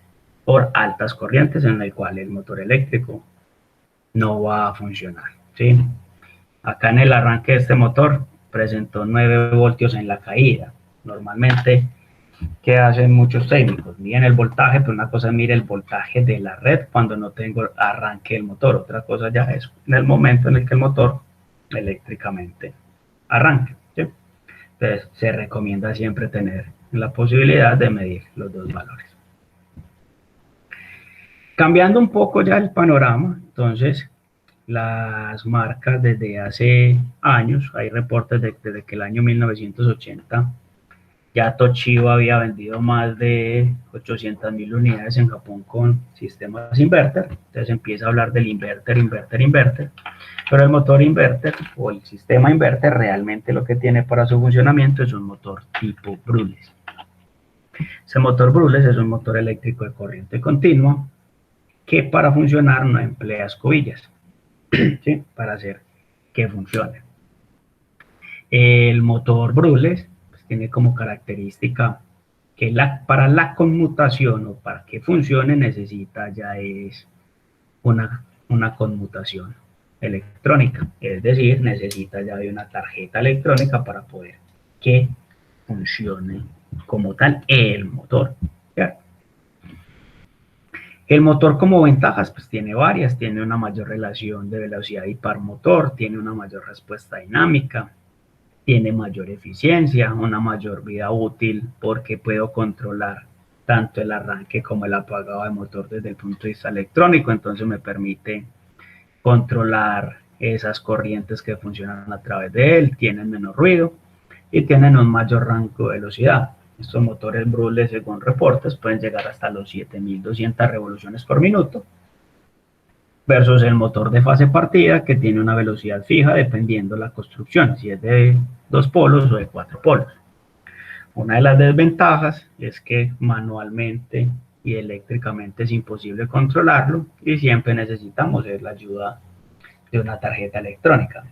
por altas corrientes, en el cual el motor eléctrico no va a funcionar. ¿Sí? Acá en el arranque de este motor presentó 9 voltios en la caída. Normalmente, ¿qué hacen muchos técnicos? Miden el voltaje, pero una cosa es mire el voltaje de la red cuando no tengo arranque del motor. Otra cosa ya es en el momento en el que el motor eléctricamente arranque. ¿Sí? Entonces, se recomienda siempre tener la posibilidad de medir los dos valores. Cambiando un poco ya el panorama, entonces, las marcas desde hace años, hay reportes desde que el año 1980, ya Toshiba había vendido más de 800.000 unidades en Japón con sistemas inverter. Entonces empieza a hablar del inverter, pero el motor inverter o el sistema inverter realmente lo que tiene para su funcionamiento es un motor tipo Brulles. Ese motor Brulles es un motor eléctrico de corriente continua que para funcionar no emplea escobillas, ¿sí? Para hacer que funcione. El motor Brulles pues, tiene como característica que para la conmutación o para que funcione necesita ya es una conmutación electrónica, es decir, necesita ya de una tarjeta electrónica para poder que funcione como tal el motor. ¿Ya? El motor como ventajas, pues tiene varias, tiene una mayor relación de velocidad y par motor, tiene una mayor respuesta dinámica, tiene mayor eficiencia, una mayor vida útil porque puedo controlar tanto el arranque como el apagado de motor desde el punto de vista electrónico, entonces me permite controlar esas corrientes que funcionan a través de él, tienen menos ruido y tienen un mayor rango de velocidad. Estos motores Brulles, según reportes, pueden llegar hasta los 7.200 revoluciones por minuto, versus el motor de fase partida que tiene una velocidad fija dependiendo de la construcción, si es de 2 polos o de 4 polos. Una de las desventajas es que manualmente y eléctricamente es imposible controlarlo y siempre necesitamos la ayuda de una tarjeta electrónica.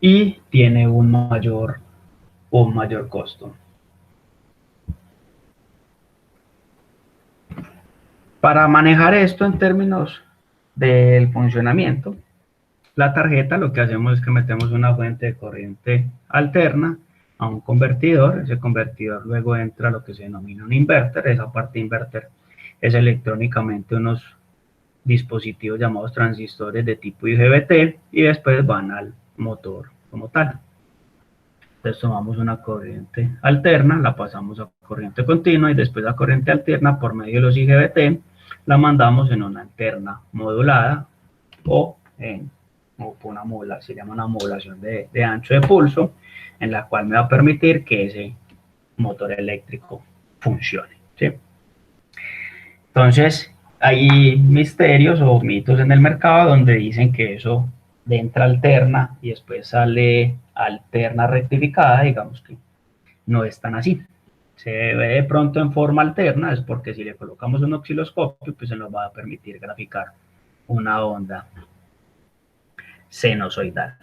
Y tiene un mayor costo. Para manejar esto en términos del funcionamiento, la tarjeta, lo que hacemos es que metemos una fuente de corriente alterna a un convertidor. Ese convertidor luego entra a lo que se denomina un inverter. Esa parte inverter es electrónicamente unos dispositivos llamados transistores de tipo IGBT y después van al motor como tal. Entonces tomamos una corriente alterna, la pasamos a corriente continua y después la corriente alterna por medio de los IGBT la mandamos en una alterna modulada o una modulación, se llama una modulación de ancho de pulso, en la cual me va a permitir que ese motor eléctrico funcione, ¿sí? Entonces, hay misterios o mitos en el mercado donde dicen que eso de entra alterna y después sale alterna rectificada, digamos que no es tan así. Se ve de pronto en forma alterna, es porque si le colocamos un osciloscopio, pues se nos va a permitir graficar una onda sinusoidal.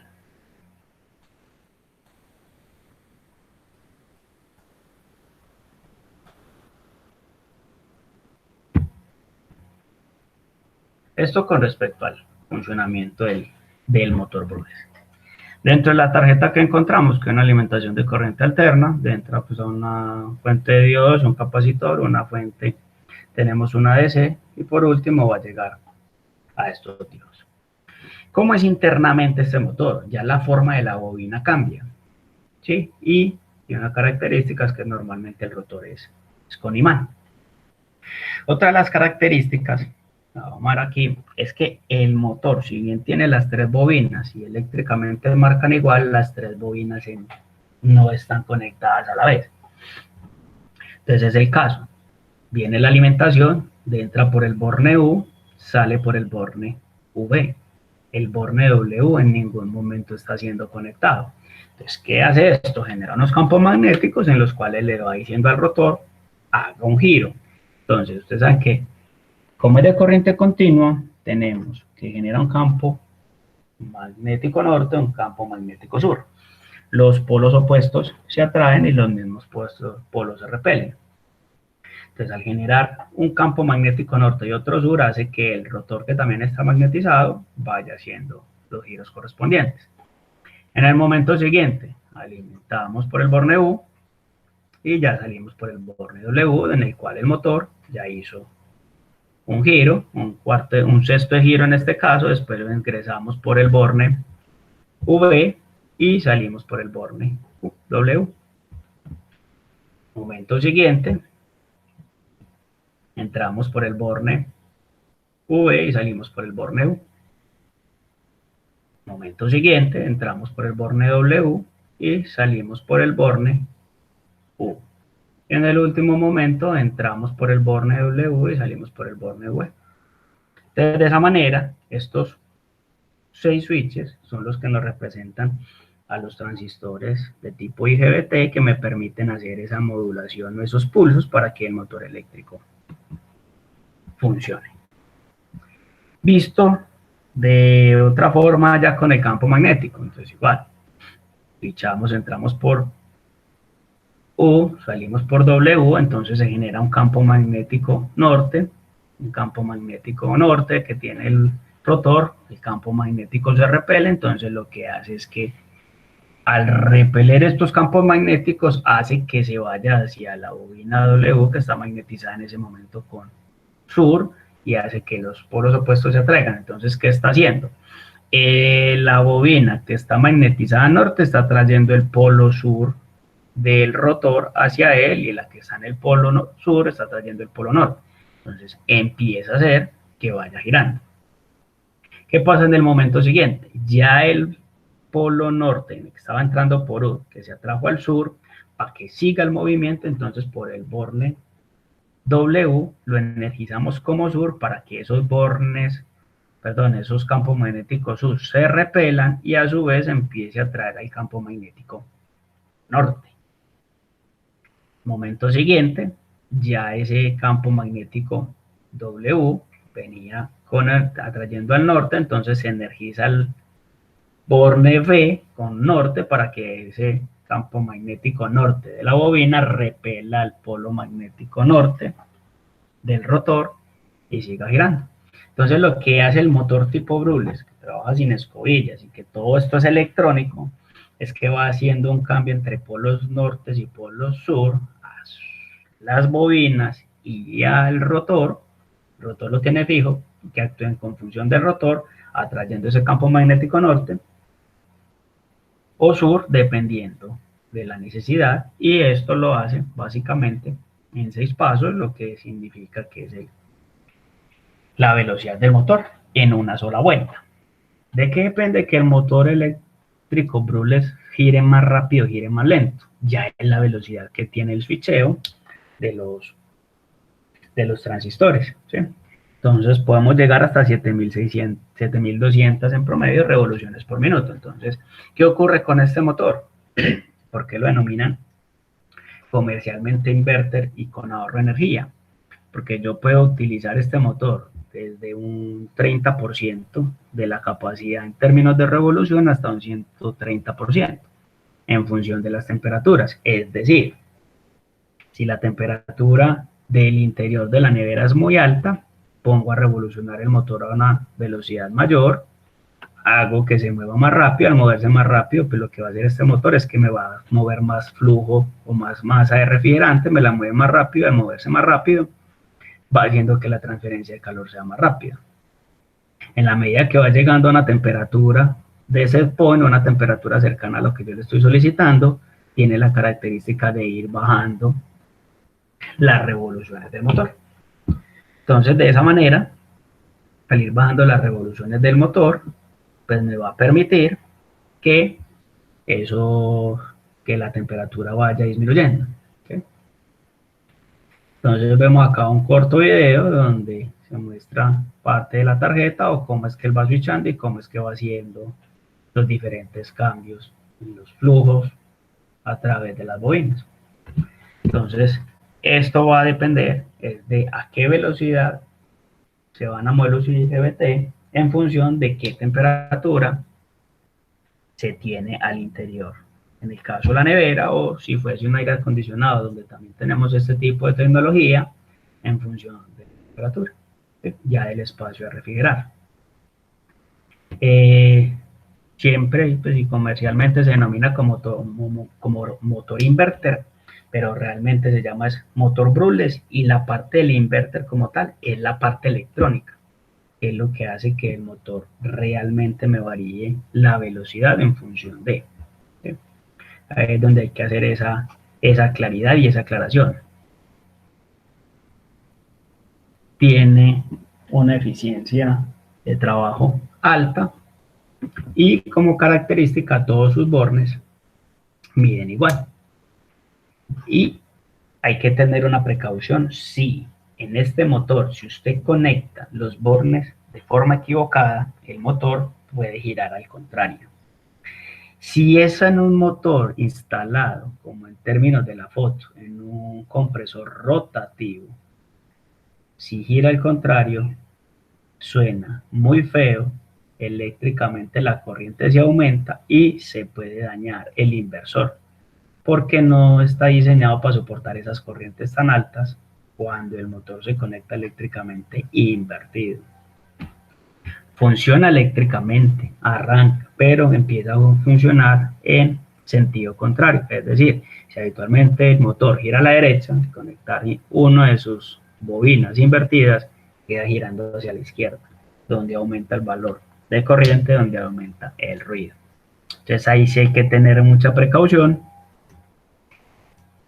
Esto con respecto al funcionamiento del motor Brewster. Dentro de la tarjeta que encontramos, que es una alimentación de corriente alterna, entra pues a una fuente de diodos, un capacitor, una fuente, tenemos una DC y por último va a llegar a estos diodos. ¿Cómo es internamente este motor? Ya la forma de la bobina cambia, ¿sí? Y tiene unas características que normalmente el rotor es con imán. Otra de las características, vamos a ver aquí, es que el motor, si bien tiene las tres bobinas y eléctricamente marcan igual, las tres bobinas no están conectadas a la vez. Entonces es el caso. Viene la alimentación, entra por el borne U, sale por el borne V. El borne W en ningún momento está siendo conectado. Entonces, ¿qué hace esto? Genera unos campos magnéticos en los cuales le va diciendo al rotor, haga un giro. Entonces, ustedes saben que, como es de corriente continua, tenemos que genera un campo magnético norte, un campo magnético sur. Los polos opuestos se atraen y los mismos polos se repelen. Entonces, al generar un campo magnético norte y otro sur, hace que el rotor, que también está magnetizado, vaya haciendo los giros correspondientes. En el momento siguiente, alimentamos por el borne U y ya salimos por el borne W, en el cual el motor ya hizo un giro, un sexto de giro en este caso, después lo ingresamos por el borne V y salimos por el borne W. Momento siguiente, entramos por el borne V y salimos por el borne U. Momento siguiente, entramos por el borne W y salimos por el borne U. En el último momento, entramos por el borne W y salimos por el borne V. Entonces, de esa manera, estos 6 switches son los que nos representan a los transistores de tipo IGBT que me permiten hacer esa modulación o esos pulsos para que el motor eléctrico funcione. Visto de otra forma ya con el campo magnético, entonces igual, fichamos, entramos por U, salimos por W, entonces se genera un campo magnético norte, que tiene el rotor, el campo magnético se repele, entonces lo que hace es que al repeler estos campos magnéticos hace que se vaya hacia la bobina W, que está magnetizada en ese momento con sur, y hace que los polos opuestos se atraigan. Entonces, ¿qué está haciendo? La bobina que está magnetizada norte está trayendo el polo sur del rotor hacia él, y la que está en el polo sur está trayendo el polo norte. Entonces, empieza a hacer que vaya girando. ¿Qué pasa en el momento siguiente? Ya el polo norte, que estaba entrando por U, que se atrajo al sur, para que siga el movimiento, entonces por el borne W lo energizamos como sur para que esos esos campos magnéticos sur se repelan y a su vez empiece a atraer al campo magnético norte. Momento siguiente, ya ese campo magnético W venía atrayendo al norte, entonces se energiza el borne V con norte para que ese campo magnético norte de la bobina repela al polo magnético norte del rotor y siga girando. Entonces lo que hace el motor tipo Brewster, que trabaja sin escobillas y que todo esto es electrónico, es que va haciendo un cambio entre polos norte y polos sur, las bobinas y al rotor. El rotor lo tiene fijo, que actúen con función del rotor, atrayendo ese campo magnético norte o sur, dependiendo de la necesidad, y esto lo hace básicamente en 6 pasos, lo que significa que es la velocidad del motor en una sola vuelta. ¿De qué depende que el motor eléctrico Brulles gire más rápido, gire más lento? Ya es la velocidad que tiene el switcheo de los transistores, ¿sí? Entonces podemos llegar hasta 7600, 7200 en promedio revoluciones por minuto. Entonces, ¿qué ocurre con este motor? ¿Por qué lo denominan comercialmente inverter y con ahorro de energía? Porque yo puedo utilizar este motor desde un 30% de la capacidad en términos de revolución hasta un 130% en función de las temperaturas. Es decir, si la temperatura del interior de la nevera es muy alta, pongo a revolucionar el motor a una velocidad mayor, hago que se mueva más rápido. Al moverse más rápido, pues lo que va a hacer este motor es que me va a mover más flujo o más masa de refrigerante, me la mueve más rápido. Al moverse más rápido, va haciendo que la transferencia de calor sea más rápida. En la medida que va llegando a una temperatura de set point, una temperatura cercana a lo que yo le estoy solicitando, tiene la característica de ir bajando las revoluciones del motor. Entonces, de esa manera, al ir bajando las revoluciones del motor, pues me va a permitir que que la temperatura vaya disminuyendo. ¿Okay? Entonces vemos acá un corto video donde se muestra parte de la tarjeta o cómo es que él va switchando y cómo es que va haciendo los diferentes cambios en los flujos a través de las bobinas. Entonces, esto va a depender de a qué velocidad se van a mover los IGBT en función de qué temperatura se tiene al interior. En el caso de la nevera, o si fuese un aire acondicionado, donde también tenemos este tipo de tecnología, en función de la temperatura, ¿sí? Ya del espacio a refrigerar. Siempre, pues, y comercialmente se denomina como motor inverter, pero realmente se llama motor Brulles, y la parte del inverter como tal es la parte electrónica, que es lo que hace que el motor realmente me varíe la velocidad en función de. ¿Sí? Ahí es donde hay que hacer esa claridad y esa aclaración. Tiene una eficiencia de trabajo alta y como característica todos sus bornes miden igual. Y hay que tener una precaución si en este motor, si usted conecta los bornes de forma equivocada, el motor puede girar al contrario. Si es en un motor instalado, como en términos de la foto, en un compresor rotativo, si gira al contrario, suena muy feo, eléctricamente la corriente se aumenta y se puede dañar el inversor, porque no está diseñado para soportar esas corrientes tan altas cuando el motor se conecta eléctricamente invertido. Funciona eléctricamente, arranca, pero empieza a funcionar en sentido contrario. Es decir, si habitualmente el motor gira a la derecha, al conectar una de sus bobinas invertidas, queda girando hacia la izquierda, donde aumenta el valor de corriente, donde aumenta el ruido. Entonces ahí sí hay que tener mucha precaución,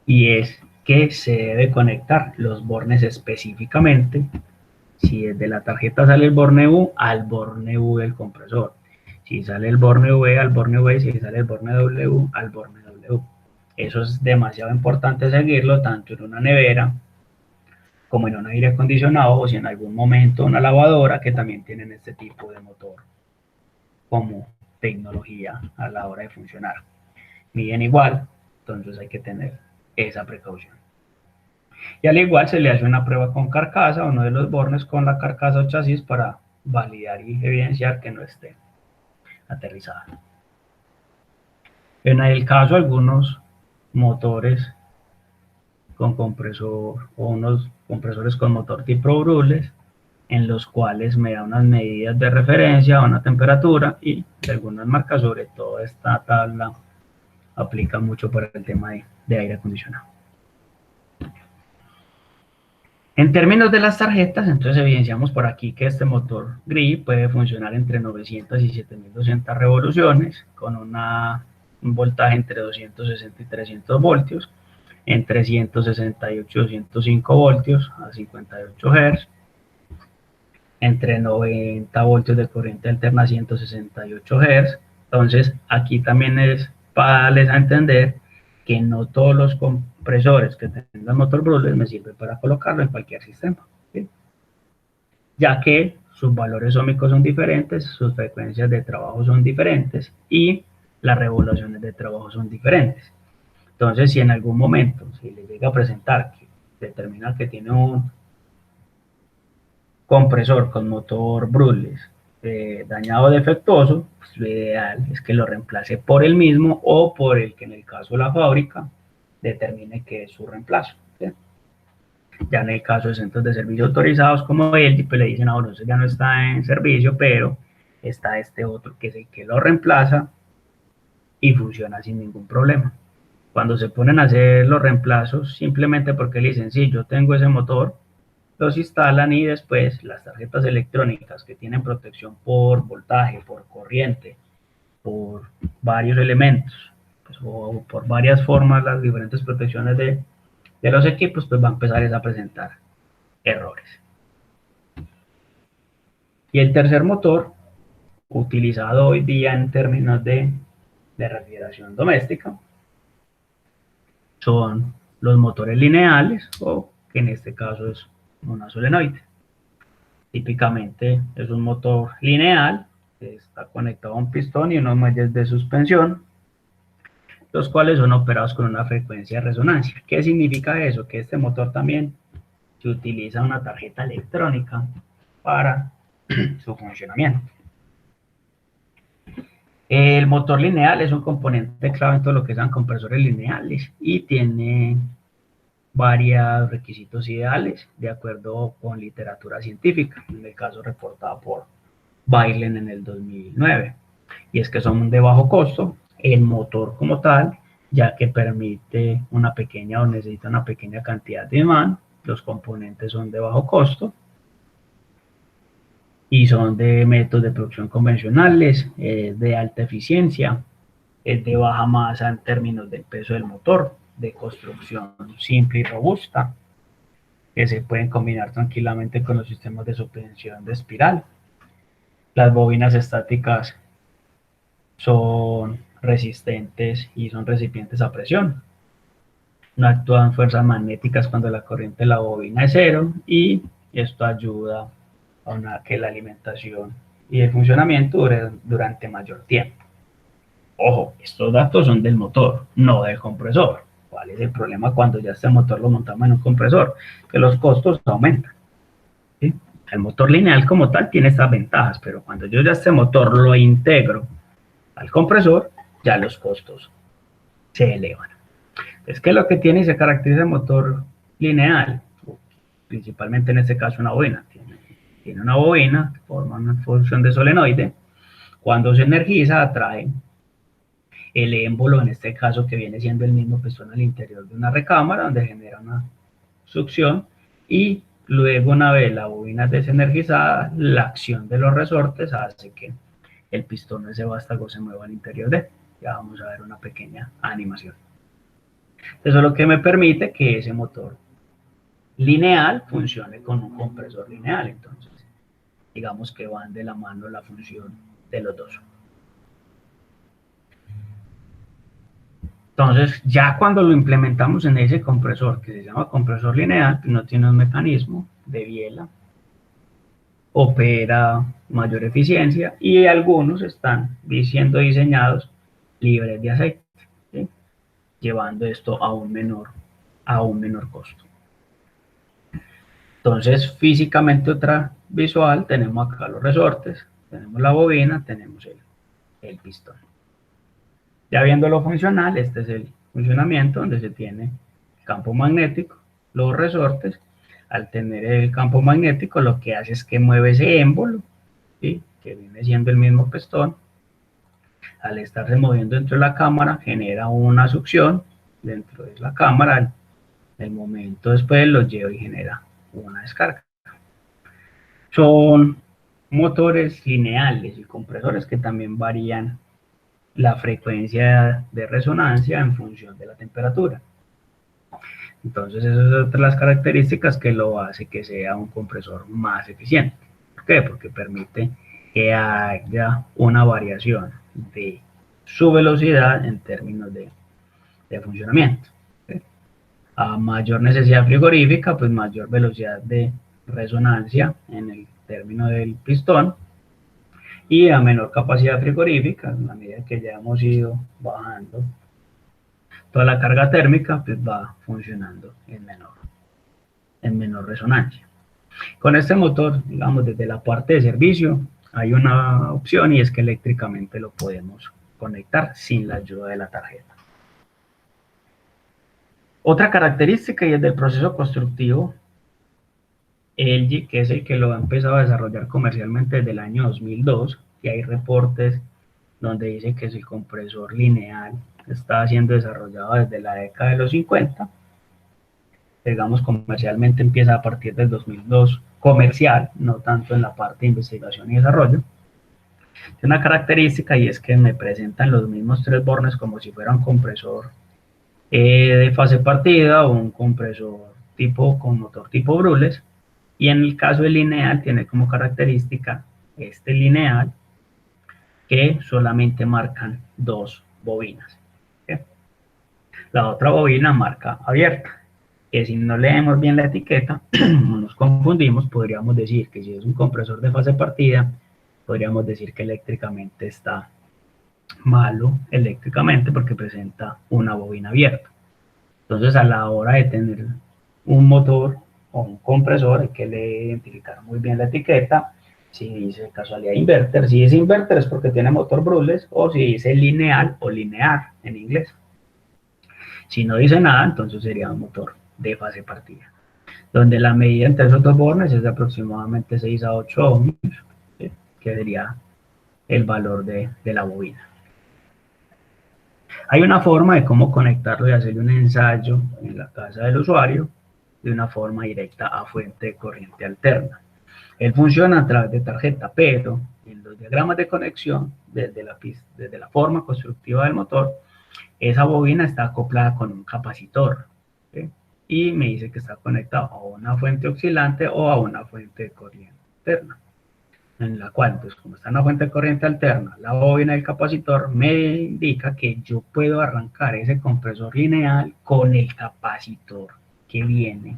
y es que se debe conectar los bornes específicamente. Si desde la tarjeta sale el borne U, al borne U del compresor. Si sale el borne V, al borne V. Si sale el borne W, al borne W. Eso es demasiado importante seguirlo, tanto en una nevera como en un aire acondicionado, o si en algún momento una lavadora, que también tienen este tipo de motor como tecnología a la hora de funcionar. Miden igual, entonces hay que tener esa precaución. Y al igual se le hace una prueba con carcasa, uno de los bornes con la carcasa o chasis, para validar y evidenciar que no esté aterrizada. En el caso de algunos motores con compresor o unos compresores con motor tipo Brulles, en los cuales me da unas medidas de referencia, una temperatura y algunas marcas. Sobre todo esta tabla aplica mucho para el tema de aire acondicionado. En términos de las tarjetas, entonces evidenciamos por aquí que este motor GRI puede funcionar entre 900 y 7200 revoluciones con un voltaje entre 260 y 300 voltios, entre 168 y 205 voltios a 58 Hz, entre 90 voltios de corriente alterna a 168 Hz. Entonces, aquí también es para darles a entender que no todos los compresores que tengan motor brushless me sirven para colocarlo en cualquier sistema, ¿sí? Ya que sus valores óhmicos son diferentes, sus frecuencias de trabajo son diferentes y las revoluciones de trabajo son diferentes. Entonces, si en algún momento se le llega a presentar que determina que tiene un compresor con motor brushless dañado o defectuoso, pues lo ideal es que lo reemplace por el mismo o por el que en el caso de la fábrica determine que es su reemplazo, ¿sí? Ya en el caso de centros de servicio autorizados como él, pues le dicen, ahora eso ya no está en servicio, pero está este otro que es el que lo reemplaza y funciona sin ningún problema. Cuando se ponen a hacer los reemplazos, simplemente porque le dicen, sí, yo tengo ese motor, los instalan y después las tarjetas electrónicas que tienen protección por voltaje, por corriente, por varios elementos, pues, o por varias formas, las diferentes protecciones de los equipos, pues va a empezar a presentar errores. Y el tercer motor, utilizado hoy día en términos de refrigeración doméstica, son los motores lineales, o que en este caso es una solenoide. Típicamente es un motor lineal que está conectado a un pistón y unos muelles de suspensión, los cuales son operados con una frecuencia de resonancia. ¿Qué significa eso? Que este motor también se utiliza una tarjeta electrónica para su funcionamiento. El motor lineal es un componente clave en todo lo que sean compresores lineales y tiene varios requisitos ideales de acuerdo con literatura científica, en el caso reportado por Bailen en el 2009, y es que son de bajo costo, el motor como tal, ya que permite una pequeña o necesita una pequeña cantidad de imán, los componentes son de bajo costo y son de métodos de producción convencionales, de alta eficiencia, es de baja masa en términos del peso del motor, de construcción simple y robusta, que se pueden combinar tranquilamente con los sistemas de suspensión de espiral. Las bobinas estáticas son resistentes y son recipientes a presión. No actúan fuerzas magnéticas cuando la corriente de la bobina es cero y esto ayuda a que la alimentación y el funcionamiento dure durante mayor tiempo. Ojo, estos datos son del motor, no del compresor. ¿Cuál es el problema cuando ya este motor lo montamos en un compresor? Que los costos aumentan, ¿sí? El motor lineal como tal tiene estas ventajas, pero cuando yo ya este motor lo integro al compresor, ya los costos se elevan. Es que lo que tiene y se caracteriza el motor lineal, principalmente en este caso una bobina, tiene una bobina que forma una función de solenoide, cuando se energiza atrae el émbolo, en este caso que viene siendo el mismo pistón al interior de una recámara donde genera una succión y luego una vez la bobina es desenergizada, la acción de los resortes hace que el pistón ese vástago se mueva al interior de él. Ya vamos a ver una pequeña animación. Eso es lo que me permite que ese motor lineal funcione con un compresor lineal. Entonces, digamos que van de la mano la función de los dos. Entonces, ya cuando lo implementamos en ese compresor, que se llama compresor lineal, no tiene un mecanismo de biela, opera mayor eficiencia y algunos están siendo diseñados libres de aceite, ¿sí? Llevando esto a un menor costo. Entonces, físicamente otra visual, tenemos acá los resortes, tenemos la bobina, tenemos el pistón. Ya viéndolo funcional, este es el funcionamiento donde se tiene el campo magnético, los resortes, Al tener el campo magnético, lo que hace es que mueve ese émbolo, ¿sí? Que viene siendo el mismo pistón. Al estarse moviendo dentro de la cámara, genera una succión dentro de la cámara. El momento después lo lleva y genera una descarga. Son motores lineales y compresores que también varían la frecuencia de resonancia en función de la temperatura. Entonces, esas son otras las características que lo hace que sea un compresor más eficiente. ¿Por qué? Porque permite que haya una variación de su velocidad en términos de funcionamiento. ¿Sí? A mayor necesidad frigorífica, pues mayor velocidad de resonancia en el término del pistón, y a menor capacidad frigorífica, a medida que ya hemos ido bajando toda la carga térmica, pues va funcionando en menor resonancia. Con este motor, digamos, desde la parte de servicio, hay una opción y es que eléctricamente lo podemos conectar sin la ayuda de la tarjeta. Otra característica y es del proceso constructivo, LG, que es el que lo ha empezado a desarrollar comercialmente desde el año 2002, y hay reportes donde dice que el compresor lineal está siendo desarrollado desde la década de los 50, digamos comercialmente empieza a partir del 2002, comercial, no tanto en la parte de investigación y desarrollo. Tiene una característica y es que me presentan los mismos tres bornes como si fuera un compresor de fase partida o un compresor tipo con motor tipo Brules, y en el caso del lineal tiene como característica este lineal que solamente marcan dos bobinas. ¿Sí? La otra bobina marca abierta, que si no leemos bien la etiqueta, nos confundimos, podríamos decir que si es un compresor de fase partida, podríamos decir que eléctricamente está malo, eléctricamente, porque presenta una bobina abierta. Entonces, a la hora de tener un motor o un compresor, hay que identificar muy bien la etiqueta. Si dice casualidad inverter, si dice inverter es porque tiene motor Brules, o si dice lineal o linear en inglés. Si no dice nada, entonces sería un motor de fase partida, donde la medida entre esos dos bornes es de aproximadamente 6 a 8 ohms, ¿sí? Que sería el valor de la bobina. Hay una forma de cómo conectarlo y hacerle un ensayo en la casa del usuario de una forma directa a fuente de corriente alterna. Él funciona a través de tarjeta, pero en los diagramas de conexión, desde la forma constructiva del motor, esa bobina está acoplada con un capacitor, ¿sí? Y me dice que está conectado a una fuente oscilante o a una fuente de corriente alterna, en la cual, pues como está en una fuente de corriente alterna, la bobina del capacitor me indica que yo puedo arrancar ese compresor lineal con el capacitor que viene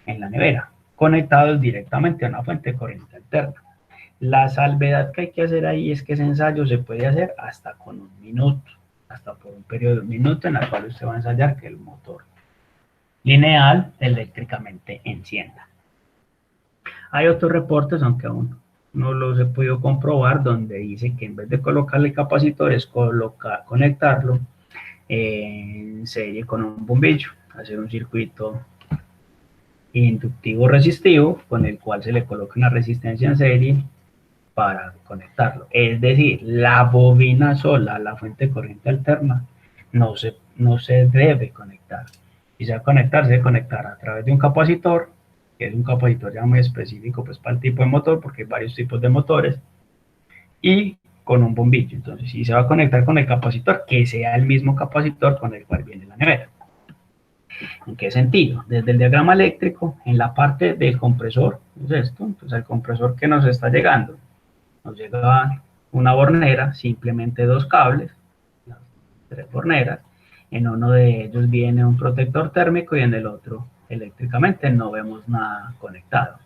en la nevera, conectados directamente a una fuente de corriente alterna. La salvedad que hay que hacer ahí es que ese ensayo se puede hacer hasta con un minuto, hasta por un periodo de un minuto en el cual usted va a ensayar que el motor lineal eléctricamente encienda. Hay otros reportes, aunque aún no los he podido comprobar, donde dice que en vez de colocarle el capacitor es conectarlo en serie con un bombillo, hacer un circuito inductivo resistivo con el cual se le coloca una resistencia en serie para conectarlo. Es decir, la bobina sola, la fuente de corriente alterna, no se debe conectar. Si se va a conectar, se debe conectar a través de un capacitor, que es un capacitor ya muy específico pues, para el tipo de motor, porque hay varios tipos de motores, y con un bombillo. Entonces, si se va a conectar con el capacitor, que sea el mismo capacitor con el cual viene la nevera. ¿En qué sentido? Desde el diagrama eléctrico, en la parte del compresor, es esto, entonces el compresor que nos está llegando, nos llega una bornera, simplemente dos cables, tres borneras, en uno de ellos viene un protector térmico y en el otro eléctricamente no vemos nada conectado.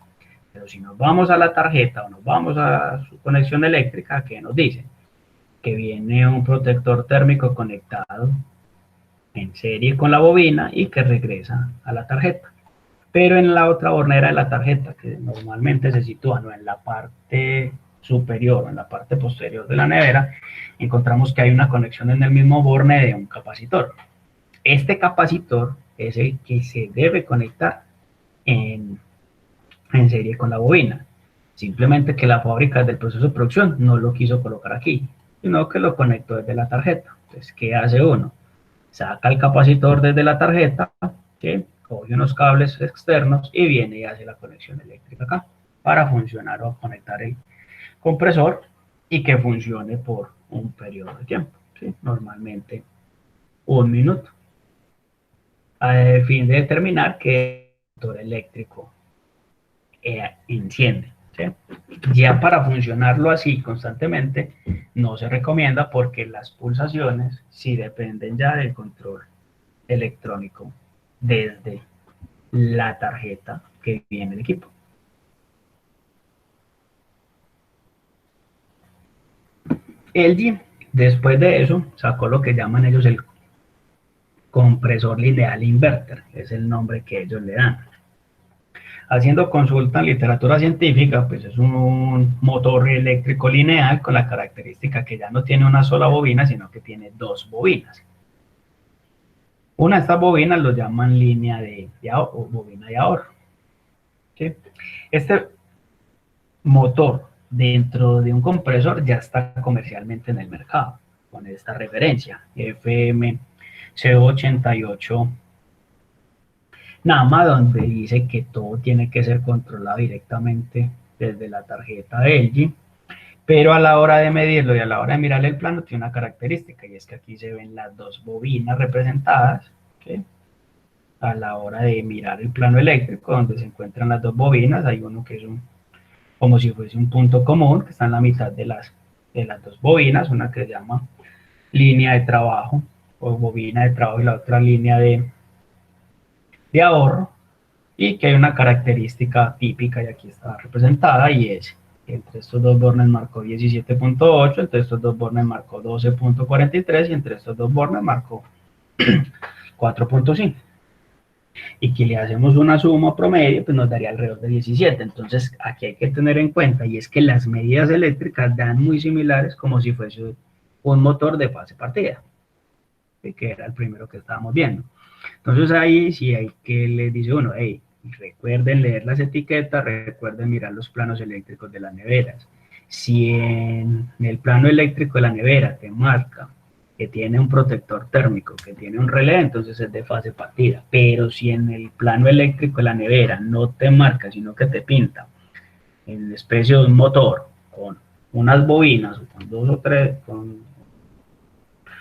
Pero si nos vamos a la tarjeta o nos vamos a su conexión eléctrica, ¿qué nos dice? Que viene un protector térmico conectado en serie con la bobina y que regresa a la tarjeta. Pero en la otra bornera de la tarjeta, que normalmente se sitúa no en la parte superior o en la parte posterior de la nevera, encontramos que hay una conexión en el mismo borne de un capacitor. Este capacitor es el que se debe conectar en en serie con la bobina. Simplemente que la fábrica del proceso de producción no lo quiso colocar aquí, sino que lo conectó desde la tarjeta. Entonces, ¿qué hace uno? Saca el capacitor desde la tarjeta, ¿sí? Coge unos cables externos y viene y hace la conexión eléctrica acá para funcionar o conectar el compresor y que funcione por un periodo de tiempo, ¿sí? Normalmente 1 minuto, a fin de determinar que el motor eléctrico enciende. ¿Sí? Ya para funcionarlo así constantemente no se recomienda porque las pulsaciones sí dependen ya del control electrónico desde la tarjeta que viene el equipo. LG después de eso sacó lo que llaman ellos el compresor lineal inverter, es el nombre que ellos le dan. Haciendo consulta en literatura científica, pues es un motor eléctrico lineal con la característica que ya no tiene una sola bobina, sino que tiene dos bobinas. Una de estas bobinas lo llaman línea de ahorro, o bobina de ahorro. ¿Sí? Este motor dentro de un compresor ya está comercialmente en el mercado, con esta referencia, FM C88 NAMA, donde dice que todo tiene que ser controlado directamente desde la tarjeta de LG, pero a la hora de medirlo y a la hora de mirar el plano tiene una característica, y es que aquí se ven las dos bobinas representadas, ¿sí? A la hora de mirar el plano eléctrico, donde se encuentran las dos bobinas, hay uno que es como si fuese un punto común, que está en la mitad de las dos bobinas, una que se llama línea de trabajo, o bobina de trabajo, y la otra línea de ahorro, y que hay una característica típica, y aquí está representada, y es que entre estos dos bornes marcó 17.8, entre estos dos bornes marcó 12.43, y entre estos dos bornes marcó 4.5. Y que le hacemos una suma promedio, pues nos daría alrededor de 17. Entonces, aquí hay que tener en cuenta, y es que las medidas eléctricas dan muy similares como si fuese un motor de fase partida, que era el primero que estábamos viendo. Entonces, ahí sí hay que le dice uno, hey, recuerden leer las etiquetas, recuerden mirar los planos eléctricos de las neveras. Si en el plano eléctrico de la nevera te marca que tiene un protector térmico, que tiene un relé, entonces es de fase partida. Pero si en el plano eléctrico de la nevera no te marca, sino que te pinta en especie de un motor con unas bobinas, o con dos o tres, con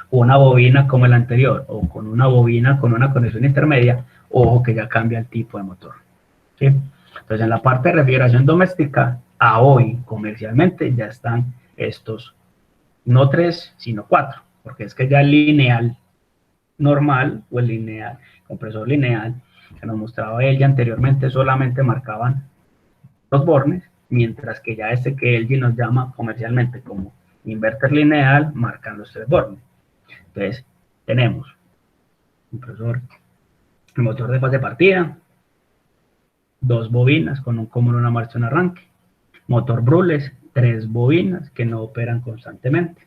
una bobina como el anterior, o con una bobina con una conexión intermedia, ojo que ya cambia el tipo de motor. ¿Sí? Entonces, en la parte de refrigeración doméstica, a hoy, comercialmente, ya están estos, no 3, sino 4, porque es que ya el lineal normal, o el lineal, compresor lineal, que nos mostraba él ya anteriormente, solamente marcaban los bornes, mientras que ya este que él nos llama comercialmente como inverter lineal, marcan los 3 bornes. Entonces, tenemos compresor, el motor de fase partida, 2 bobinas con un común, una marcha, un arranque, motor Brules, 3 bobinas que no operan constantemente,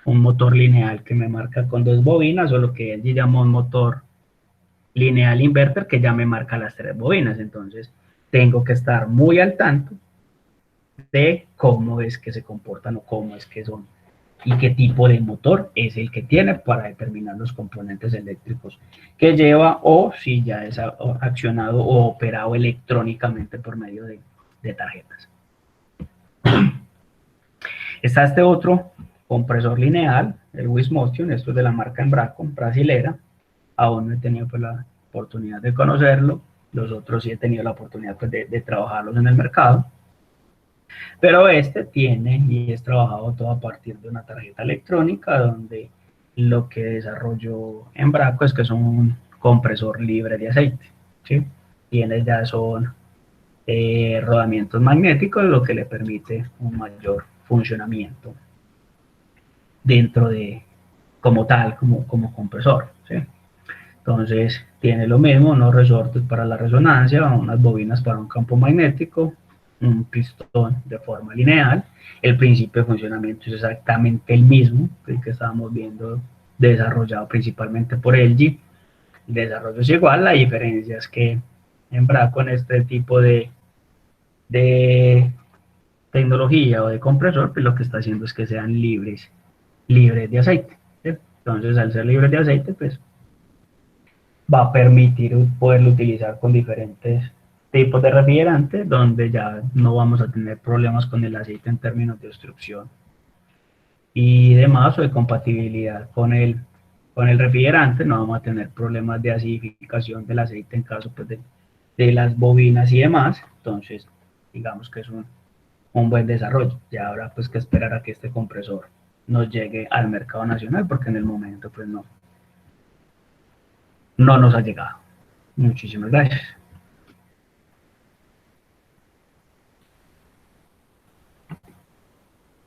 un motor lineal que me marca con 2 bobinas, o lo que él llama un motor lineal inverter que ya me marca las 3 bobinas. Entonces tengo que estar muy al tanto de cómo es que se comportan, o cómo es que son, y qué tipo de motor es el que tiene, para determinar los componentes eléctricos que lleva, o si ya es accionado o operado electrónicamente por medio de tarjetas. Está este otro compresor lineal, el Wismotion, esto es de la marca Embraco, brasilera. Aún no he tenido pues la oportunidad de conocerlo, los otros sí he tenido la oportunidad pues, de trabajarlos en el mercado. Pero este tiene y es trabajado todo a partir de una tarjeta electrónica, donde lo que desarrolló Embraco es que es un compresor libre de aceite, ¿sí? Tiene ya son rodamientos magnéticos, lo que le permite un mayor funcionamiento dentro de, como tal, como compresor, ¿sí? Entonces tiene lo mismo, unos resortes para la resonancia, unas bobinas para un campo magnético, un pistón de forma lineal. El principio de funcionamiento es exactamente el mismo que el que estábamos viendo, desarrollado principalmente por LG. El desarrollo es igual, la diferencia es que Embraco en este tipo de de tecnología o de compresor, pues lo que está haciendo es que sean libres de aceite, ¿cierto? Entonces, al ser libres de aceite, pues va a permitir poderlo utilizar con diferentes tipos de refrigerantes, donde ya no vamos a tener problemas con el aceite en términos de obstrucción y demás, o de compatibilidad con el refrigerante. No vamos a tener problemas de acidificación del aceite en caso pues, de las bobinas y demás. Entonces, digamos que es un buen desarrollo. Ya habrá pues que esperar a que este compresor nos llegue al mercado nacional, porque en el momento pues no nos ha llegado. Muchísimas gracias.